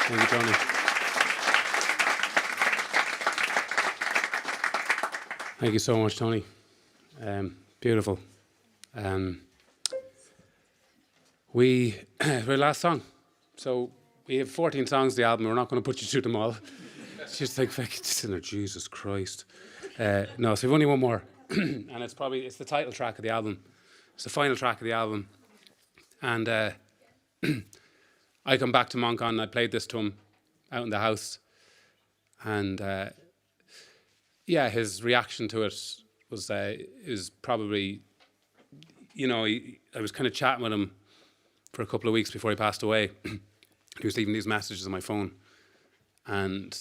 Thank you, Tony. Thank you so much, Tony. Beautiful. Our last song. So we have 14 songs on the album. We're not going to put you through them all. It's just like, just in there, Jesus Christ. No, so we've only one more. And it's the title track of the album. It's the final track of the album. And I come back to Moncon and I played this to him out in the house. And his reaction to it was probably, I was kind of chatting with him for a couple of weeks before he passed away. He was leaving these messages on my phone, and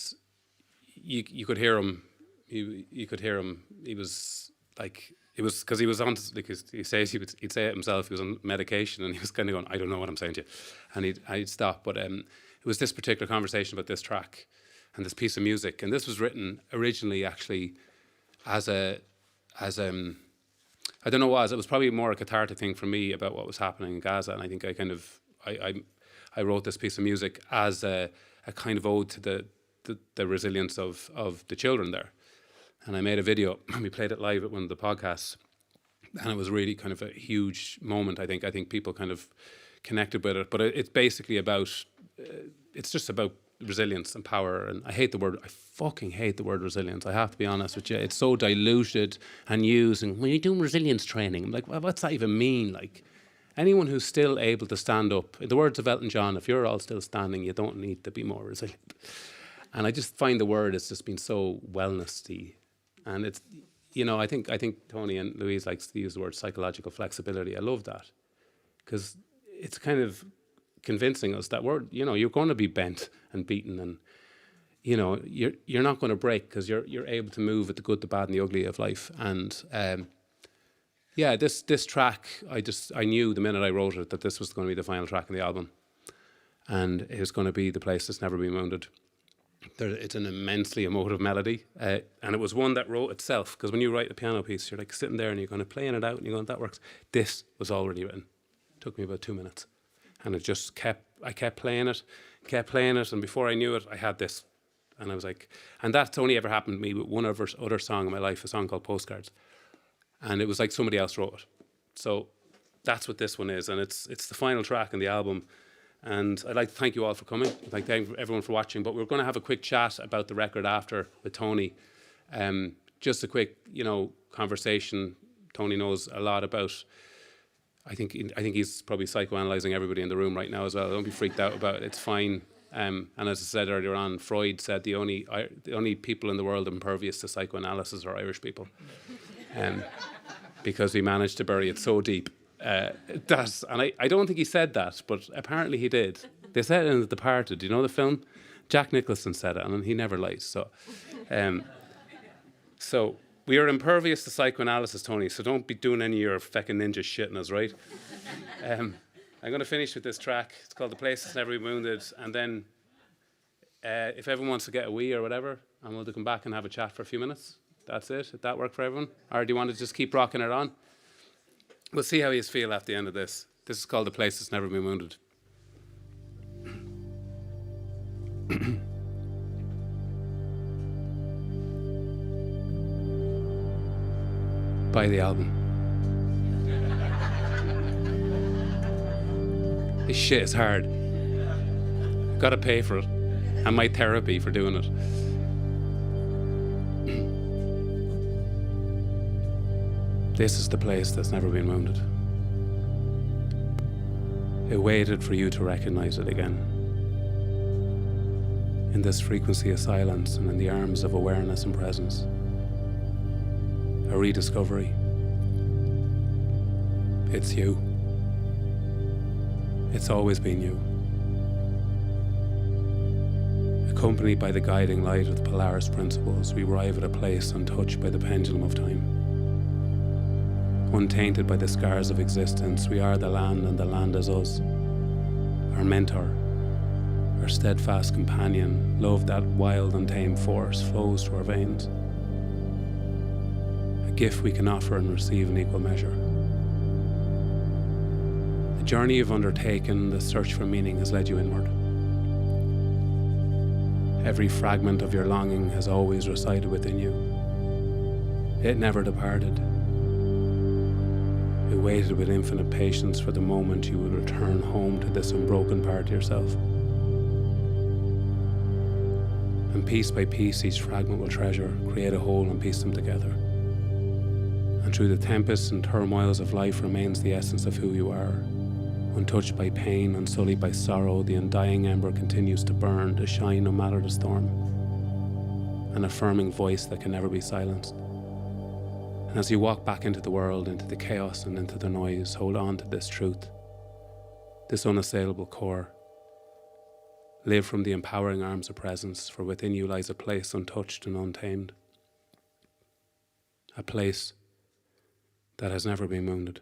you could hear him. You could hear him. He was like, it was because he was on, because he says he'd say it himself. He was on medication, and he was kind of going, "I don't know what I'm saying to you," and I'd stop. But it was this particular conversation about this track and this piece of music, and this was written originally actually as I don't know what it was probably more a cathartic thing for me about what was happening in Gaza, and I think I wrote this piece of music as a kind of ode to the resilience of the children there. And I made a video and we played it live at one of the podcasts, and it was really kind of a huge moment. I think people kind of connected with it, but it's basically about it's just about resilience and power. And I fucking hate the word resilience. I have to be honest with you. It's so diluted and used. And when you're doing resilience training, I'm like, well, what's that even mean? Like, anyone who's still able to stand up, in the words of Elton John, if you're all still standing, you don't need to be more resilient. And I just find the word has just been so wellness-y. And it's, I think Tony and Louise likes to use the word psychological flexibility. I love that, because it's kind of convincing us that you're going to be bent and beaten, and you're not going to break, because you're able to move with the good, the bad, and the ugly of life. And this track, I knew the minute I wrote it that this was going to be the final track in the album, and it was going to be The Place That's Never Been Wounded. It's an immensely emotive melody, and it was one that wrote itself, because when you write a piano piece, you're like sitting there and you're going to playing it out and you're going, that works. This was already written. It took me about 2 minutes, and I kept playing it, and before I knew it, I had this. And I was like, and that's only ever happened to me with one other song in my life, a song called Postcards. And it was like somebody else wrote it. So that's what this one is, and it's the final track in the album. And I'd like to thank you all for coming. I'd like to thank everyone for watching. But we're going to have a quick chat about the record after with Tony. Just a quick, conversation. Tony knows a lot about. I think he's probably psychoanalyzing everybody in the room right now as well. Don't be freaked out about it. It's fine. And as I said earlier on, Freud said the only people in the world impervious to psychoanalysis are Irish people, because we managed to bury it so deep. And I don't think he said that, but apparently he did. They said it in The Departed, the film? Jack Nicholson said it, and he never lies. So we are impervious to psychoanalysis, Tony, so don't be doing any of your feckin' ninja shit in us, right? I'm going to finish with this track. It's called The Place That's Never Been Wounded, and then if everyone wants to get a wee or whatever, and we'll come back and have a chat for a few minutes. That's it. Did that work for everyone? Or do you want to just keep rocking it on? We'll see how you feel at the end of this. This is called The Place That's Never Been Wounded. Buy the album. This shit is hard. Gotta pay for it. And my therapy for doing it. This is the place that's never been wounded. It waited for you to recognize it again. In this frequency of silence and in the arms of awareness and presence. A rediscovery. It's you. It's always been you. Accompanied by the guiding light of the Polaris principles, we arrive at a place untouched by the pendulum of time. Untainted by the scars of existence, we are the land and the land is us. Our mentor, our steadfast companion, love that wild and tame force flows through our veins. A gift we can offer and receive in equal measure. The journey you've undertaken, the search for meaning has led you inward. Every fragment of your longing has always resided within you. It never departed. It waited with infinite patience for the moment you would return home to this unbroken part of yourself. And piece by piece, each fragment will treasure, create a whole and piece them together. And through the tempests and turmoils of life remains the essence of who you are. Untouched by pain, unsullied by sorrow, the undying ember continues to burn, to shine no matter the storm. An affirming voice that can never be silenced. And as you walk back into the world, into the chaos and into the noise, hold on to this truth, this unassailable core. Live from the empowering arms of presence, for within you lies a place untouched and untamed. A place that has never been wounded.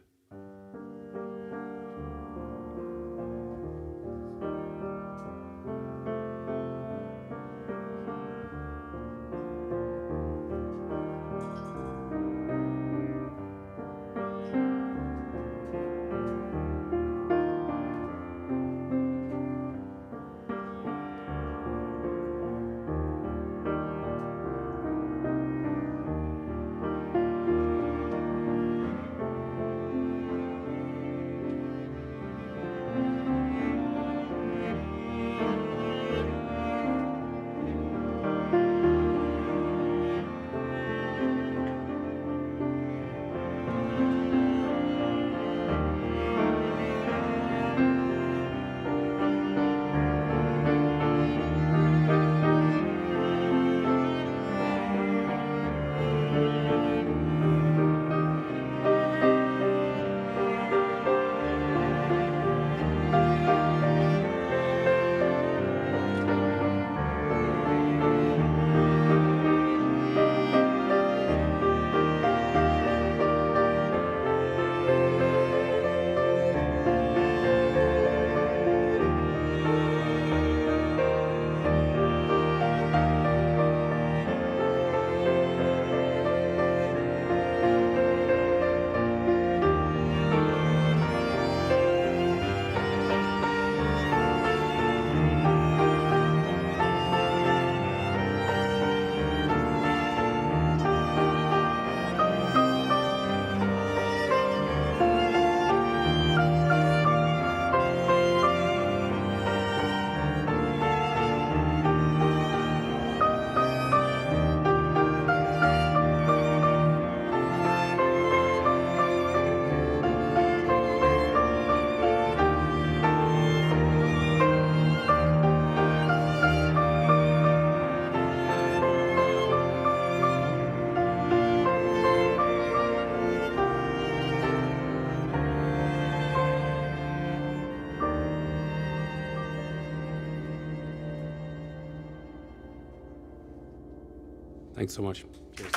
Thanks so much. Cheers.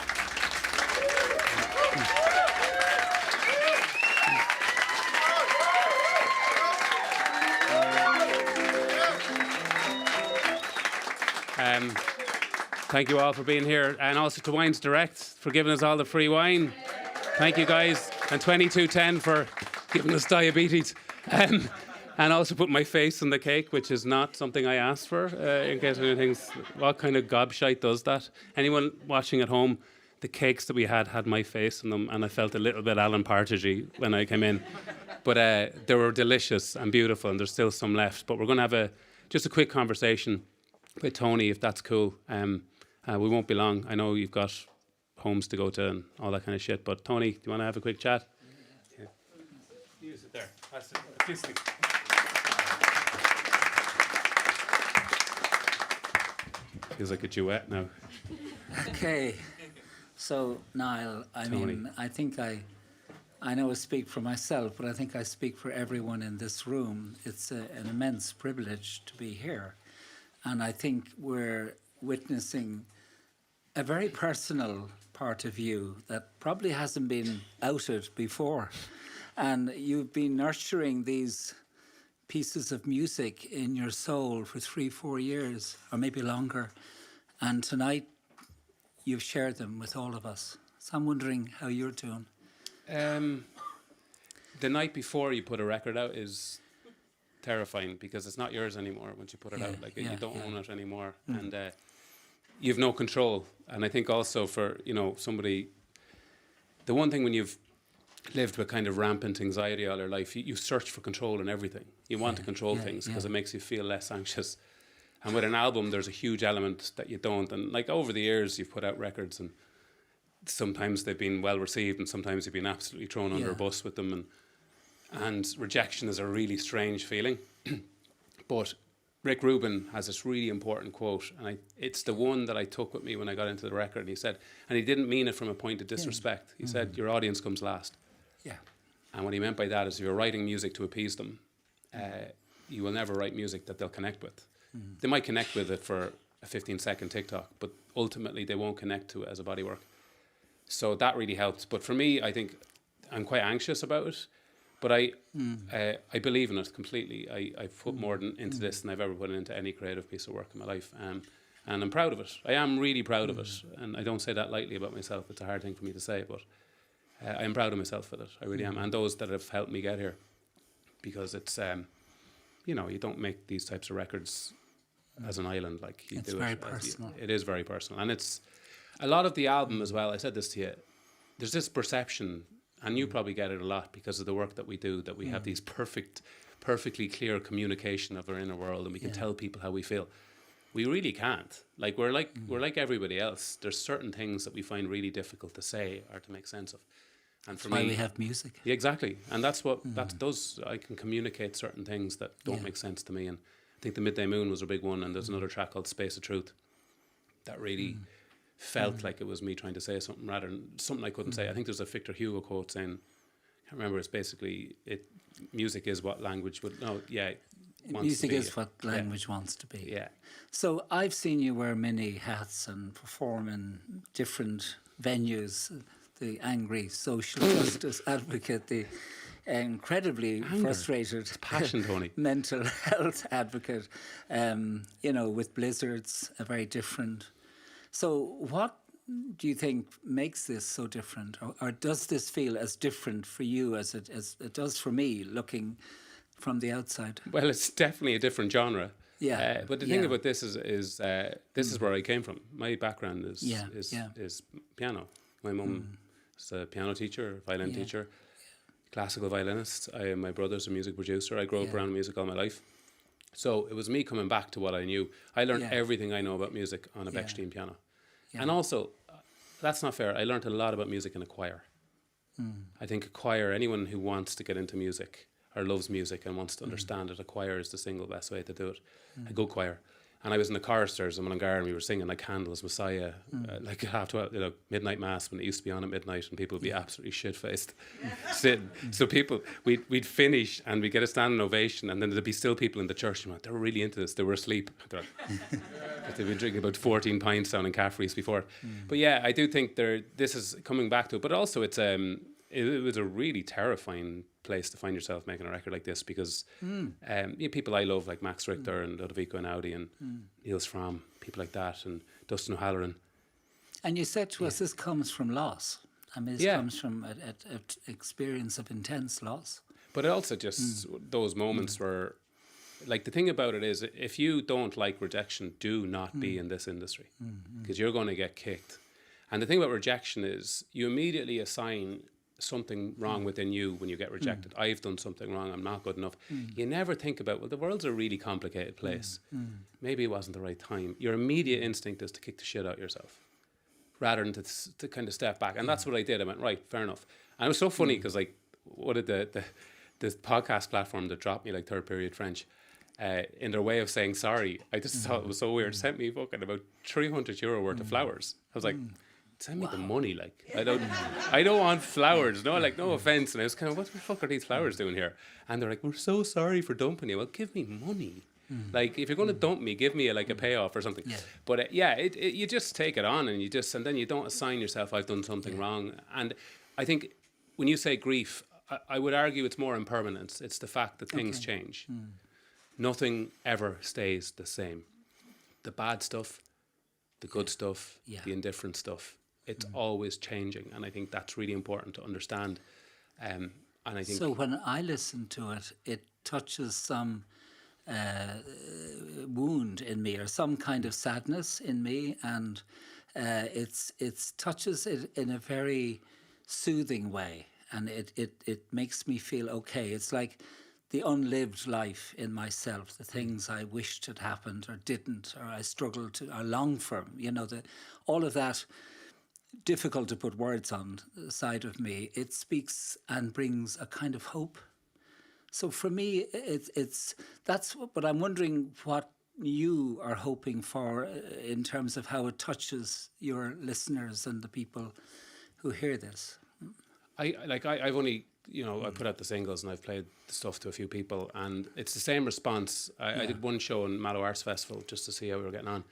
Thank you all for being here, and also to Wines Direct for giving us all the free wine. Thank you guys, and 2210 for giving us diabetes. And also put my face on the cake, which is not something I asked for, in case anyone thinks, what kind of gobshite does that? Anyone watching at home, the cakes that we had my face on them, and I felt a little bit Alan Partridge when I came in. But they were delicious and beautiful, and there's still some left. But we're going to have just a quick conversation with Tony, if that's cool. We won't be long. I know you've got homes to go to and all that kind of shit. But Tony, do you want to have a quick chat? Yeah. You sit there. Feels like a duet now. Okay. So, Niall, I think I know I speak for myself, but I think I speak for everyone in this room. It's an immense privilege to be here. And I think we're witnessing a very personal part of you that probably hasn't been outed before. And you've been nurturing these pieces of music in your soul for 3-4 years, or maybe longer. And tonight, you've shared them with all of us. So I'm wondering how you're doing. The night before you put a record out is terrifying because it's not yours anymore once you put it out. Like you don't own it anymore, and you have no control. And I think also for somebody, the one thing when you've lived with kind of rampant anxiety all your life, you search for control in everything. You want to control things because it makes you feel less anxious. And with an album, there's a huge element that you don't. And like over the years, you've put out records, and sometimes they've been well received, and sometimes you've been absolutely thrown under a bus with them. And rejection is a really strange feeling. But Rick Rubin has this really important quote, and it's the one that I took with me when I got into the record. And he said, and he didn't mean it from a point of disrespect. He said, your audience comes last. Yeah. And what he meant by that is if you're writing music to appease them, you will never write music that they'll connect with. They might connect with it for a 15-second TikTok, but ultimately they won't connect to it as a bodywork. So that really helps. But for me, I think I'm quite anxious about it, but I believe in it completely. I've put more into this than I've ever put into any creative piece of work in my life. And I'm proud of it. I am really proud of it. And I don't say that lightly about myself. It's a hard thing for me to say, but I am proud of myself with it. I really am. And those that have helped me get here, because it's, you don't make these types of records as an island like you do. It's very personal. It is very personal. And it's a lot of the album as well. I said this to you. There's this perception, and you probably get it a lot because of the work that we do, that we have these perfectly clear communication of our inner world, and we can tell people how we feel. We really can't. Like we're like everybody else. There's certain things that we find really difficult to say or to make sense of. And for That's me, why we have music. Yeah, exactly. And that's what that does. I can communicate certain things that don't make sense to me. And I think the Midday Moon was a big one. And there's another track called Space of Truth that really felt like it was me trying to say something rather than something I couldn't say. I think there's a Victor Hugo quote saying, I can't remember, it's basically, music is what language would, Music is what language wants to be. Yeah. So I've seen you wear many hats and perform in different venues. The angry social justice advocate, the incredibly frustrated passion, Tony. mental health advocate, with blizzards, very different. So what do you think makes this so different? Or does this feel as different for you as it does for me, looking from the outside? Well, it's definitely a different genre. Yeah. But the thing about this is this is where I came from. My background is piano. My mum is a piano teacher, violin teacher, classical violinist. My brother's a music producer. I grew up around music all my life. So it was me coming back to what I knew. I learned everything I know about music on a Bechstein piano. Yeah. And also, that's not fair, I learned a lot about music in a choir. I think a choir, anyone who wants to get into music or loves music and wants to understand it, a choir is the single best way to do it. A good choir. And I was in the choristers in Mullingar, and we were singing like Handel's Messiah, like half 12, midnight mass when it used to be on at midnight, and people would be absolutely shit-faced sitting. So we'd finish and we'd get a standing ovation, and then there'd be still people in the church, and they were really into this, they were asleep. They'd been drinking about 14 pints down in Caffrey's before. But yeah, I do think this is coming back to it, but also it's it was a really terrifying place to find yourself making a record like this, because people I love like Max Richter and Ludovico Einaudi and Niels Fromm, people like that, and Dustin O'Halloran. And you said to us this comes from loss. I mean, this comes from an experience of intense loss. But it also just those moments where, like, the thing about it is, if you don't like rejection, do not be in this industry, because you're going to get kicked. And the thing about rejection is you immediately assign something wrong within you when you get rejected. I've done something wrong, I'm not good enough. You never think about, well, the world's a really complicated place. Maybe it wasn't the right time. Your immediate instinct is to kick the shit out of yourself rather than to kind of step back. And that's what I did. I went, right, fair enough. And it was so funny because, like, what did the podcast platform that dropped me like third period French, in their way of saying sorry, I just thought it was so weird, sent me fucking about €300 worth of flowers. I was like, send me the money, like, I don't want flowers, no offense. And I was kind of, what the fuck are these flowers doing here? And they're like, we're so sorry for dumping you. Well, give me money. Like, if you're going to dump me, give me a payoff or something. But you just take it on, and then you don't assign yourself, I've done something wrong. And I think when you say grief, I would argue it's more impermanence. It's the fact that things change. Nothing ever stays the same. The bad stuff, the good stuff, the indifferent stuff. It's always changing, and I think that's really important to understand. And I think so when I listen to it, it touches some wound in me or some kind of sadness in me, and it's touches it in a very soothing way, and it makes me feel okay. It's like the unlived life in myself, the things I wished had happened or didn't, or I struggled to, or longed for, all of that, difficult to put words on, side of me, it speaks and brings a kind of hope. So for me, but I'm wondering what you are hoping for in terms of how it touches your listeners and the people who hear this. I've only, I put out the singles and I've played the stuff to a few people, and it's the same response. I did one show in Mallow Arts Festival just to see how we were getting on,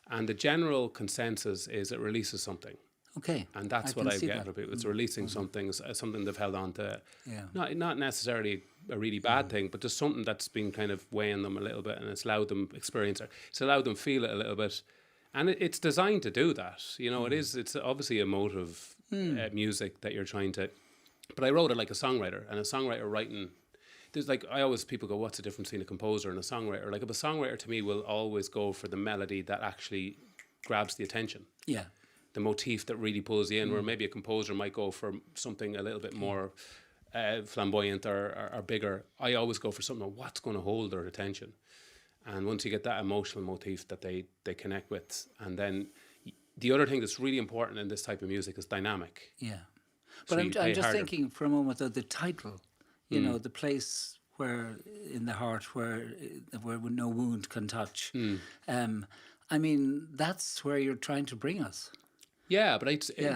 and the general consensus is it releases something. Okay. And that's what I get out of it. It's releasing something they've held on to. Yeah. Not necessarily a really bad thing, but just something that's been kind of weighing them a little bit, and it's allowed them experience it. It's allowed them feel it a little bit. And it's designed to do that. It's obviously emotive music that you're trying to... But I wrote it like a songwriter, and a songwriter writing... people go, what's the difference between a composer and a songwriter? Like, a songwriter to me will always go for the melody that actually grabs the attention. Yeah. The motif that really pulls you in, where maybe a composer might go for something a little bit more flamboyant or bigger. I always go for something, what's going to hold their attention. And once you get that emotional motif that they connect with, and then the other thing that's really important in this type of music is dynamic. Yeah. So But I'm just harder. thinking for a moment of the title, the place where, in the heart, where no wound can touch. I mean, that's where you're trying to bring us. Yeah, but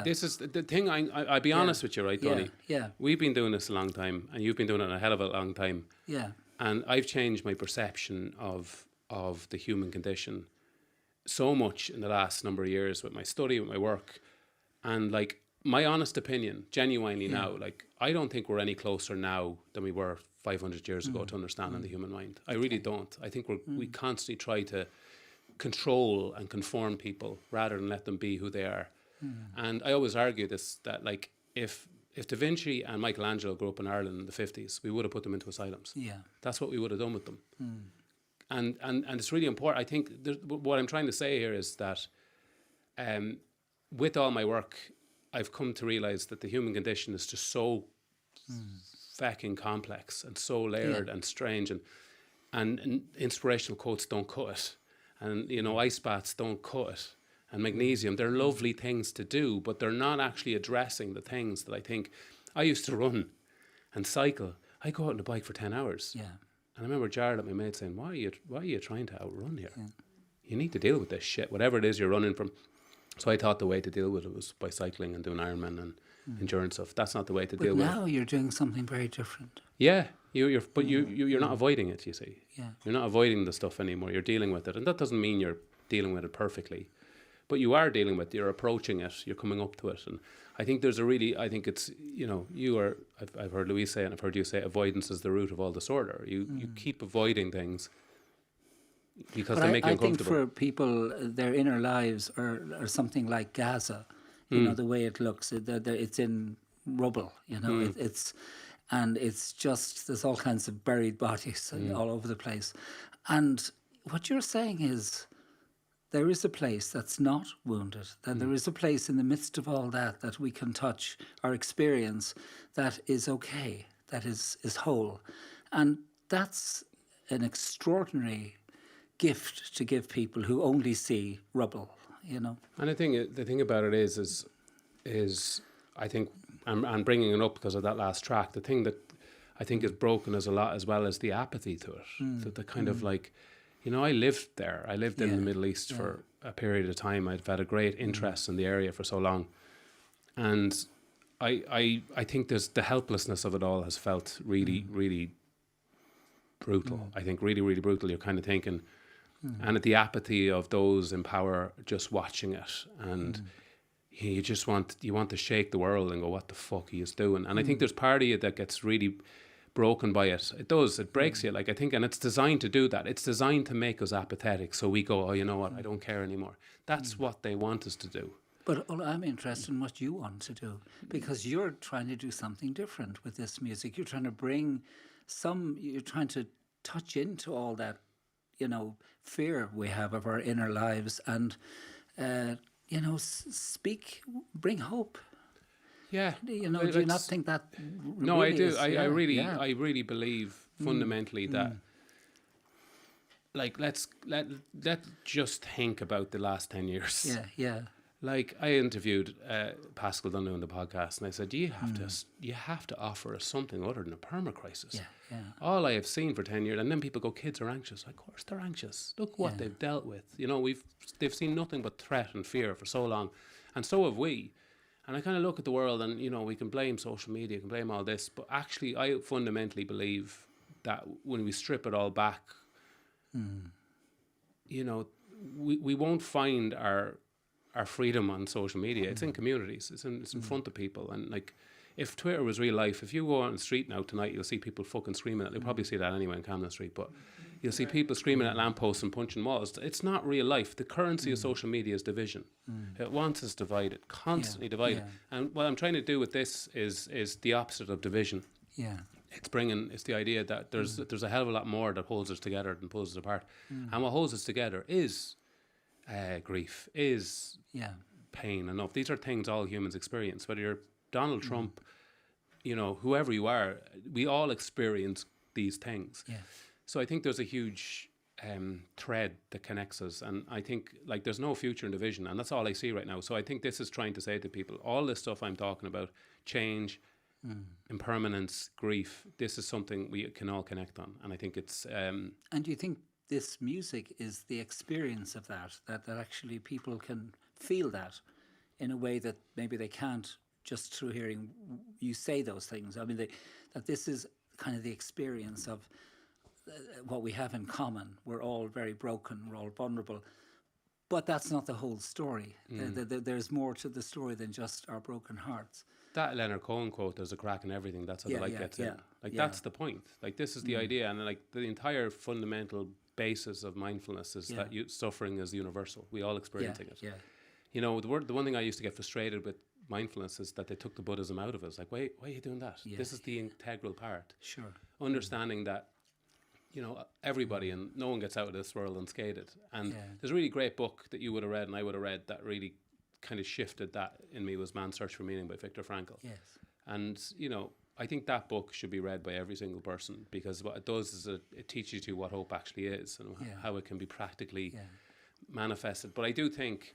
this is the thing. I'll be honest with you, right, Tony? Yeah. We've been doing this a long time, and you've been doing it a hell of a long time. Yeah. And I've changed my perception of the human condition so much in the last number of years with my study, with my work. And like, my honest opinion, genuinely now, like, I don't think we're any closer now than we were 500 years ago to understanding the human mind. I really don't. I think we constantly try to control and conform people rather than let them be who they are. And I always argue this, that like, if Da Vinci and Michelangelo grew up in Ireland in the 50s, we would have put them into asylums. Yeah. That's what we would have done with them. And it's really important. I think what I'm trying to say here is that with all my work, I've come to realise that the human condition is just so fucking complex and so layered and strange, and inspirational quotes don't cut it. And, ice baths don't cut it. And magnesium, they're lovely things to do, but they're not actually addressing the things that I think... I used to run and cycle. I go out on the bike for 10 hours. Yeah. And I remember Jared, my mate, saying, why are you trying to outrun here? Yeah. You need to deal with this shit, whatever it is you're running from. So I thought the way to deal with it was by cycling and doing Ironman and endurance stuff. That's not the way to deal with it. But now you're doing something very different. Yeah, you're not avoiding it, you see. Yeah. You're not avoiding the stuff anymore. You're dealing with it. And that doesn't mean you're dealing with it perfectly. But you are dealing with it, you're approaching it, you're coming up to it. And I think it's, I've heard Louise say, and I've heard you say, avoidance is the root of all disorder. You keep avoiding things because they make you uncomfortable. I think for people, their inner lives are something like Gaza, the way it looks, it's in rubble, it's just, there's all kinds of buried bodies all over the place. And what you're saying is, there is a place that's not wounded, that there is a place in the midst of all that we can touch or experience that is okay, that is whole. And that's an extraordinary gift to give people who only see rubble, And the thing about it is I think, I'm bringing it up because of that last track, the thing that I think is broken as a lot as well as the apathy to it, the kind of like... I lived there. I lived in the Middle East for a period of time. I've had a great interest in the area for so long. And I think there's the helplessness of it all has felt really, really brutal. I think really, really brutal. You're kind of thinking, and at the apathy of those in power just watching it. And you just want to shake the world and go, what the fuck are you doing? And I think there's part of you that gets really... broken by it. It breaks you, like, I think, and it's designed to do that. It's designed to make us apathetic, so we go, oh, you know what, I don't care anymore. That's what they want us to do. But I'm interested in what you want to do, because you're trying to do something different with this music. You're trying to you're trying to touch into all that, fear we have of our inner lives and, bring hope. Yeah. Do you not think that? No, really I do. is- I really believe fundamentally that. Like, let's just think about the last 10 years. Yeah, yeah. Like, I interviewed Pascal Dunnu on the podcast, and I said, you have to offer us something other than a perma-crisis. Yeah, yeah. All I have seen for 10 years, and then people go, kids are anxious. Of course they're anxious. Look what they've dealt with. They've seen nothing but threat and fear for so long, and so have we. And I kind of look at the world, and we can blame social media, we can blame all this, but actually I fundamentally believe that when we strip it all back, we won't find our freedom on social media. It's in communities. It's in front of people. And like, if Twitter was real life, if you go on the street now tonight, you'll see people fucking screaming. You'll probably see that anyway in Camden Street, but you'll see people screaming at lampposts and punching walls. It's not real life. The currency of social media is division. It wants us divided, constantly divided. Yeah. And what I'm trying to do with this is the opposite of division. Yeah. It's the idea that there's a hell of a lot more that holds us together than pulls us apart. And what holds us together is grief, is pain and love. These are things all humans experience. Whether you're Donald Trump, whoever you are, we all experience these things. Yeah. So I think there's a huge thread that connects us. And I think like there's no future in division. And that's all I see right now. So I think this is trying to say to people, all this stuff I'm talking about, change, impermanence, grief, this is something we can all connect on. And I think it's... And do you think this music is the experience of that actually people can feel that in a way that maybe they can't just through hearing you say those things? I mean, that this is kind of the experience of what we have in common. We're all very broken, we're all vulnerable. But that's not the whole story. There's more to the story than just our broken hearts. That Leonard Cohen quote, there's a crack in everything, that's how the light gets in. Like, that's the point. Like, this is the idea. And like the entire fundamental basis of mindfulness is that suffering is universal. We all experiencing it. Yeah. The one thing I used to get frustrated with mindfulness is that they took the Buddhism out of us. Like, why are you doing that? Yeah. This is the integral part. Sure. Understanding that, everybody and no one gets out of this world unscathed. And there's a really great book that you would have read and I would have read that really kind of shifted that in me, was Man's Search for Meaning by Viktor Frankl. Yes. And, I think that book should be read by every single person, because what it does is it teaches you what hope actually is and how it can be practically manifested. But I do think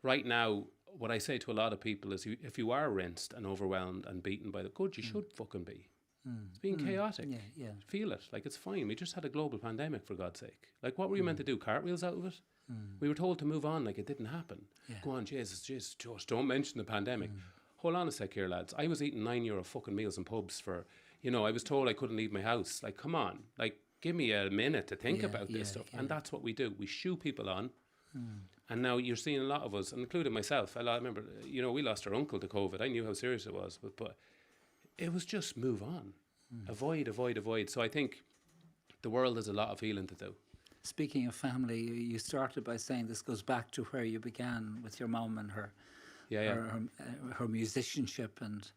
right now, what I say to a lot of people is if you are rinsed and overwhelmed and beaten by the good, you should fucking be. It's being chaotic. Yeah. Feel it. Like, it's fine. We just had a global pandemic, for God's sake. Like, what were you meant to do? Cartwheels out of it? We were told to move on like it didn't happen. Yeah. Go on, Jesus, just don't mention the pandemic. Hold on a sec here, lads. I was eating €9 fucking meals in pubs for, I was told I couldn't leave my house. Like, come on. Like, give me a minute to think about this stuff. And that's what we do. We shoo people on. And now you're seeing a lot of us, including myself. I remember, we lost our uncle to COVID. I knew how serious it was. But it was just move on. Avoid. So I think the world has a lot of healing to do. Speaking of family, you started by saying this goes back to where you began with your mum and her musicianship, and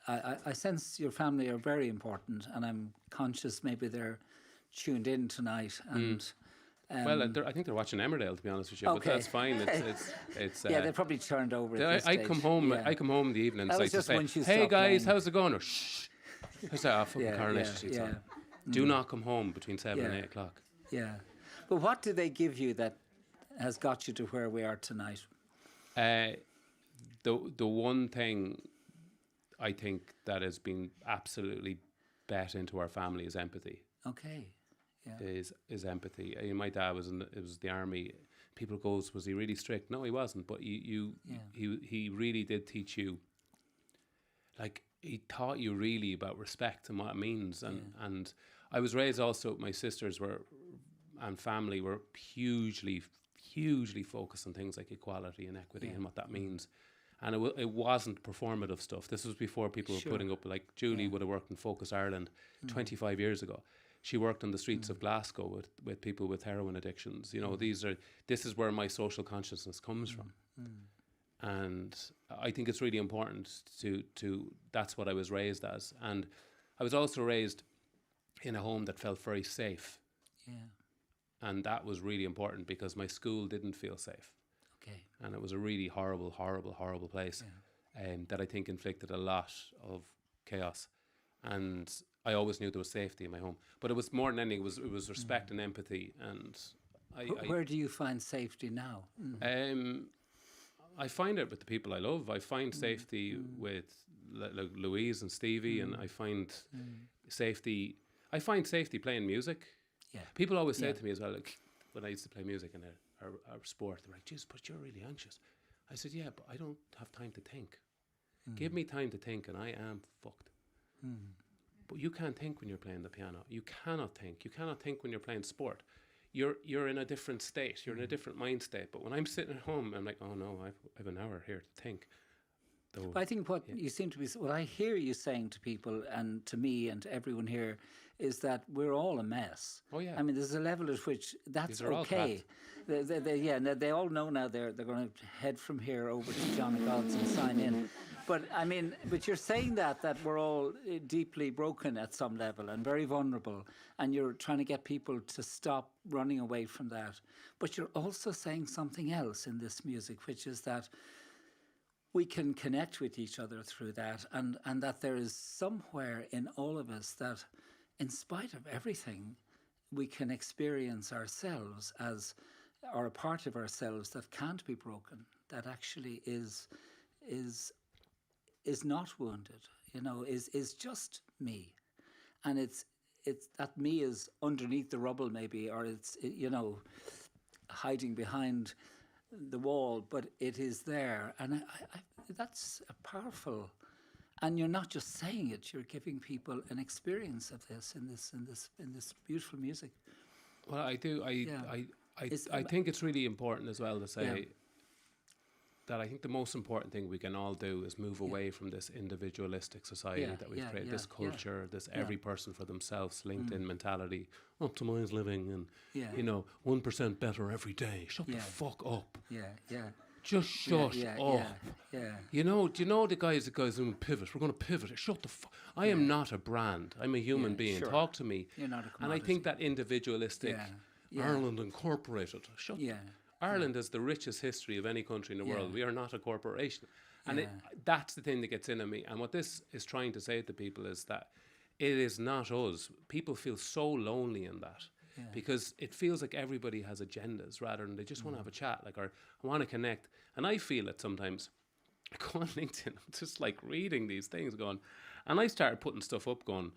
I sense your family are very important, and I'm conscious maybe they're tuned in tonight. And well, I think they're watching Emmerdale, to be honest with you, but that's fine. It's they probably turned over. At this I stage. come home. I come home in the evenings. That was to just say, when she "Hey stopped guys, playing." how's it going?" Or shh. There's that fucking Coronation Street song. Do not come home between 7 and 8 o'clock. Yeah, but what do they give you that has got you to where we are tonight? The one thing I think that has been absolutely bet into our family is empathy. Okay. Yeah. Is empathy. My dad was the army. People goes, was he really strict? No, he wasn't. But he really did teach you. Like, he taught you really about respect and what it means. And I was raised also. My sisters and family were hugely focused on things like equality and equity and what that means. And it wasn't performative stuff. This was before people were putting up, like Julie would have worked in Focus Ireland 25 years ago. she worked on the streets of Glasgow with people with heroin addictions. You know, this is where my social consciousness comes from. And I think it's really important to that's what I was raised as. And I was also raised in a home that felt very safe. Yeah. And that was really important because my school didn't feel safe. Okay. And it was a really horrible, horrible, horrible place that I think inflicted a lot of chaos. And I always knew there was safety in my home. But it was more than anything, it was respect and empathy. And Where do you find safety now? I find it with the people I love. I find safety with Louise and Stevie, and I find safety. I find safety playing music. Yeah. People always say to me as well, like, when I used to play music in our sport, they're like, "Jeez, but you're really anxious." I said, "Yeah, but I don't have time to think. Give me time to think, and I am fucked." But you can't think when you're playing the piano. You cannot think. You cannot think when you're playing sport. You're in a different state. You're in a different mind state. But when I'm sitting at home, I'm like, oh no, I've an hour here to think. But I think what you seem to be, what I hear you saying to people and to me and to everyone here is that we're all a mess. Oh yeah. I mean, there's a level at which that's These are all okay. They all know now they're going to head from here over to John of Gods and sign in. But I mean, but you're saying that we're all deeply broken at some level and very vulnerable, and you're trying to get people to stop running away from that. But you're also saying something else in this music, which is that we can connect with each other through that, and that there is somewhere in all of us that, in spite of everything, we can experience ourselves as, or a part of ourselves that can't be broken, that actually is not wounded, you know, is just me. And it's that me is underneath the rubble maybe, or you know, hiding behind the wall, but it is there. And I that's a powerful, and you're not just saying it, you're giving people an experience of this in this beautiful music. Well, I do. I think it's really important as well to say that I think the most important thing we can all do is move away from this individualistic society that we've created, this culture, this every person for themselves, LinkedIn mentality, optimized living, and you know, 1% better every day. Shut the fuck up. Just shut up. You know, do you know the guys that goes in pivot? We're going to pivot. Shut the fuck. I am not a brand. I'm a human being. Sure. Talk to me. You're not a commodity. And I think that individualistic Ireland Incorporated. Shut Ireland has the richest history of any country in the world. We are not a corporation. And that's the thing that gets into me. And what this is trying to say to people is that it is not us. People feel so lonely in that. Because it feels like everybody has agendas rather than they just want to have a chat, like, or want to connect. And I feel it sometimes. I go on LinkedIn, I'm just like reading these things going, and I started putting stuff up going,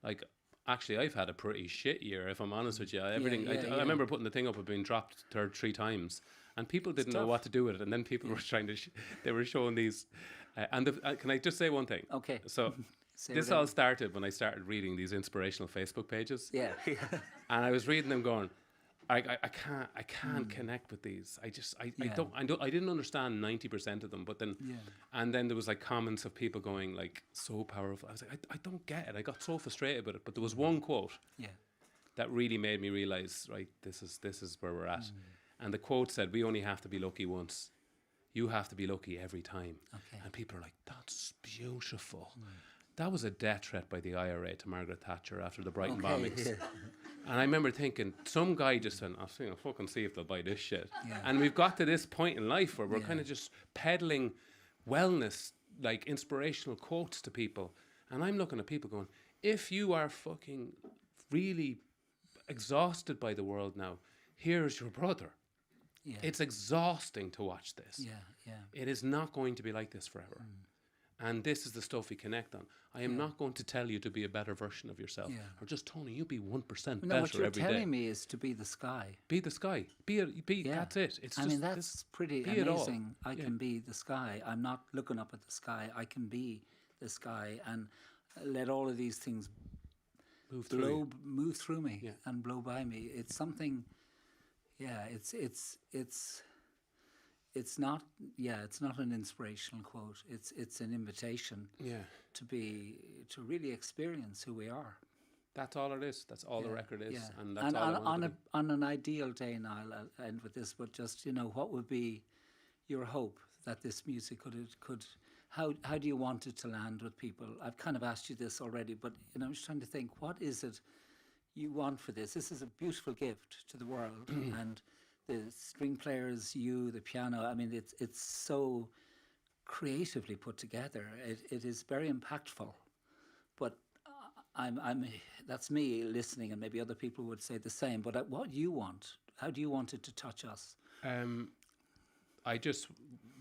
like, actually, I've had a pretty shit year, if I'm honest with you. Everything. I remember putting the thing up, had been dropped 3 times, and people didn't know what to do with it. And then people were trying to, they were showing these. Can I just say one thing? Okay. So this all started when I started reading these inspirational Facebook pages. Yeah. And I was reading them going, I can't connect with these. I didn't understand 90% of them, but then, and then there was like comments of people going like, so powerful. I was like, I don't get it. I got so frustrated with it. But there was one quote that really made me realize, right, this is where we're at. And the quote said, "We only have to be lucky once. You have to be lucky every time." Okay. And people are like, that's beautiful. That was a death threat by the IRA to Margaret Thatcher after the Brighton bombings. And I remember thinking, some guy just went, I'll fucking see if they'll buy this shit. And we've got to this point in life where we're kind of just peddling wellness, like inspirational quotes to people. And I'm looking at people going, if you are fucking really exhausted by the world now, here's your brother. It's exhausting to watch this. It is not going to be like this forever. And this is the stuff we connect on. I am not going to tell you to be a better version of yourself. Or just, Tony, you be 1% better every day. What you're telling me is to be the sky. Be the sky. That's it. It's that's pretty amazing. I can be the sky. I'm not looking up at the sky. I can be the sky and let all of these things move through me and blow by me. It's something, it's not an inspirational quote. It's an invitation to really experience who we are. That's all it is. That's all the record is, Yeah. and that's all I want to be. On an ideal day, Niall, I'll end with this, but just, what would be your hope that this music could how do you want it to land with people? I've kind of asked you this already, but I'm just trying to think, what is it you want for this? This is a beautiful gift to the world, and the string players, you, the piano. I mean, it's so creatively put together. It is very impactful, but that's me listening, and maybe other people would say the same. But what do you want? How do you want it to touch us? I just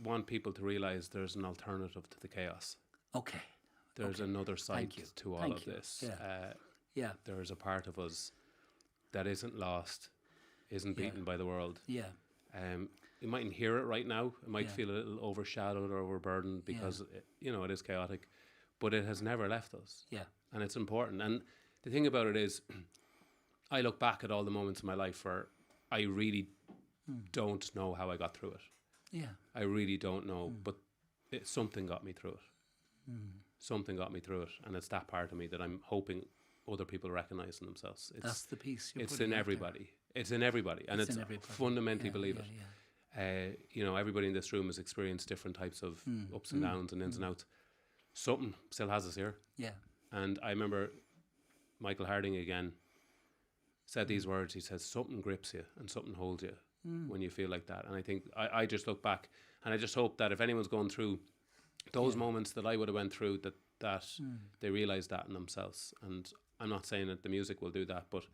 want people to realise there's an alternative to the chaos. Okay. There's another side to all of this. Yeah. There's a part of us that isn't lost, isn't beaten by the world. Yeah. You mightn't hear it right now. It might feel a little overshadowed or overburdened because it is chaotic, but it has never left us. Yeah. And it's important. And the thing about it is, I look back at all the moments in my life where I really don't know how I got through it. Yeah. I really don't know, but something got me through it. Something got me through it, and it's that part of me that I'm hoping other people recognise in themselves. That's the piece you're It's putting in out everybody. there. It's in everybody, and it's in everybody. fundamentally believe yeah, it. Yeah. Everybody in this room has experienced different types of ups and downs and ins and outs. Something still has us here. Yeah. And I remember Michael Harding again said these words. He says, something grips you and something holds you when you feel like that. And I think I just look back, and I just hope that if anyone's going through those moments that I would have went through, that they realise that in themselves. And I'm not saying that the music will do that, but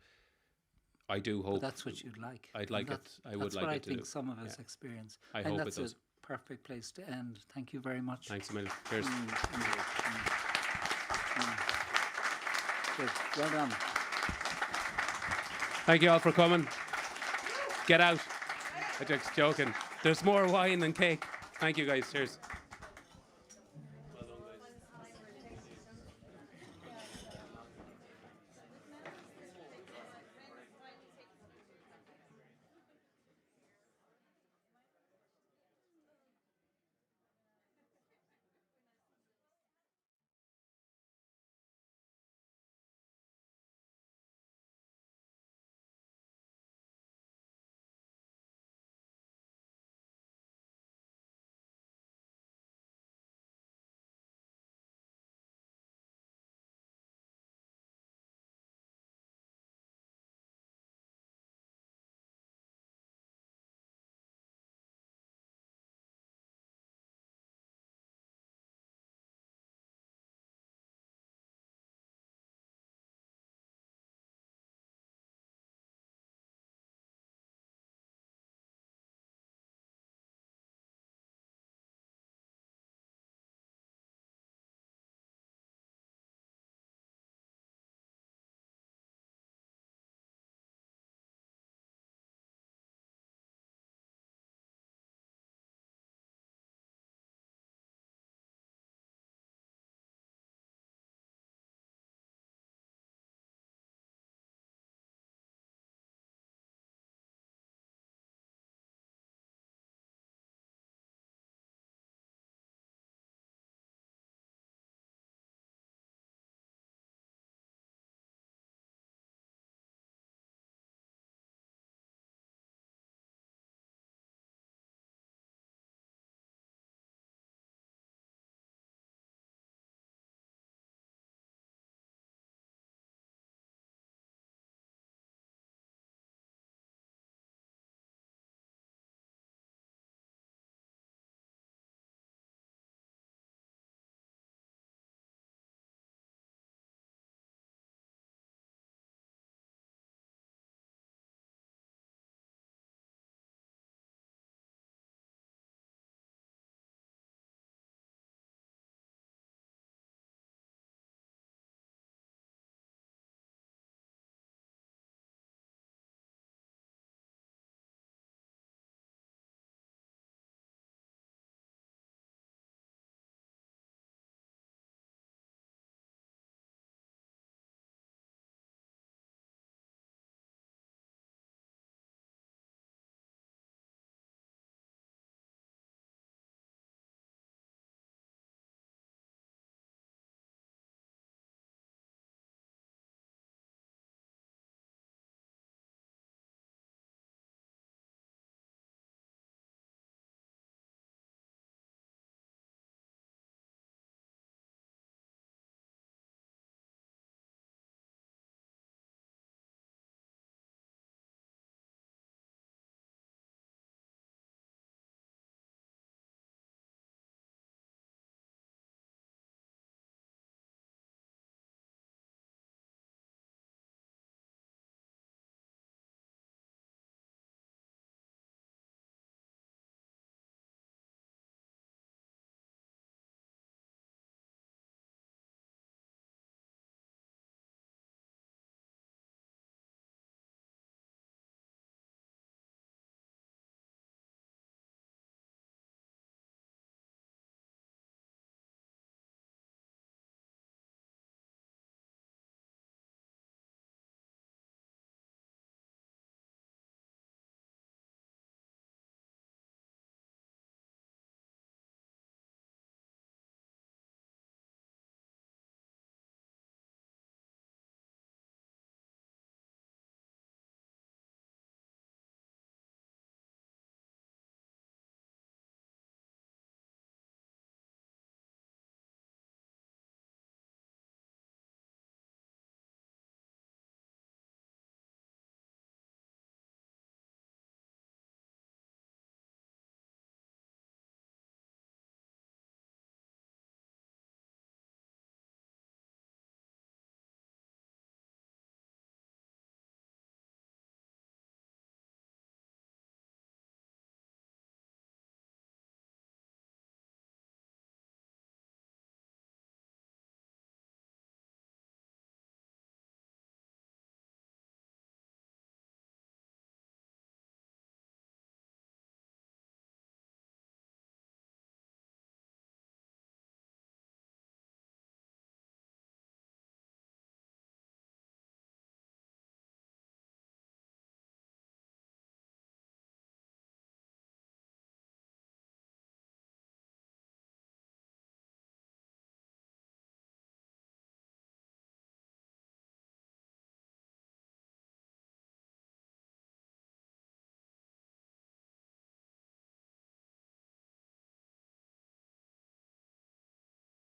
I do hope. But that's what you'd like. I'd like it. I would like it to do. That's what I think some of us experience. I and hope that's it does. a perfect place to end. Thank you very much. Thanks a million. Cheers. Good. Well done. Thank you all for coming. Get out. I'm just joking. There's more wine than cake. Thank you guys. Cheers.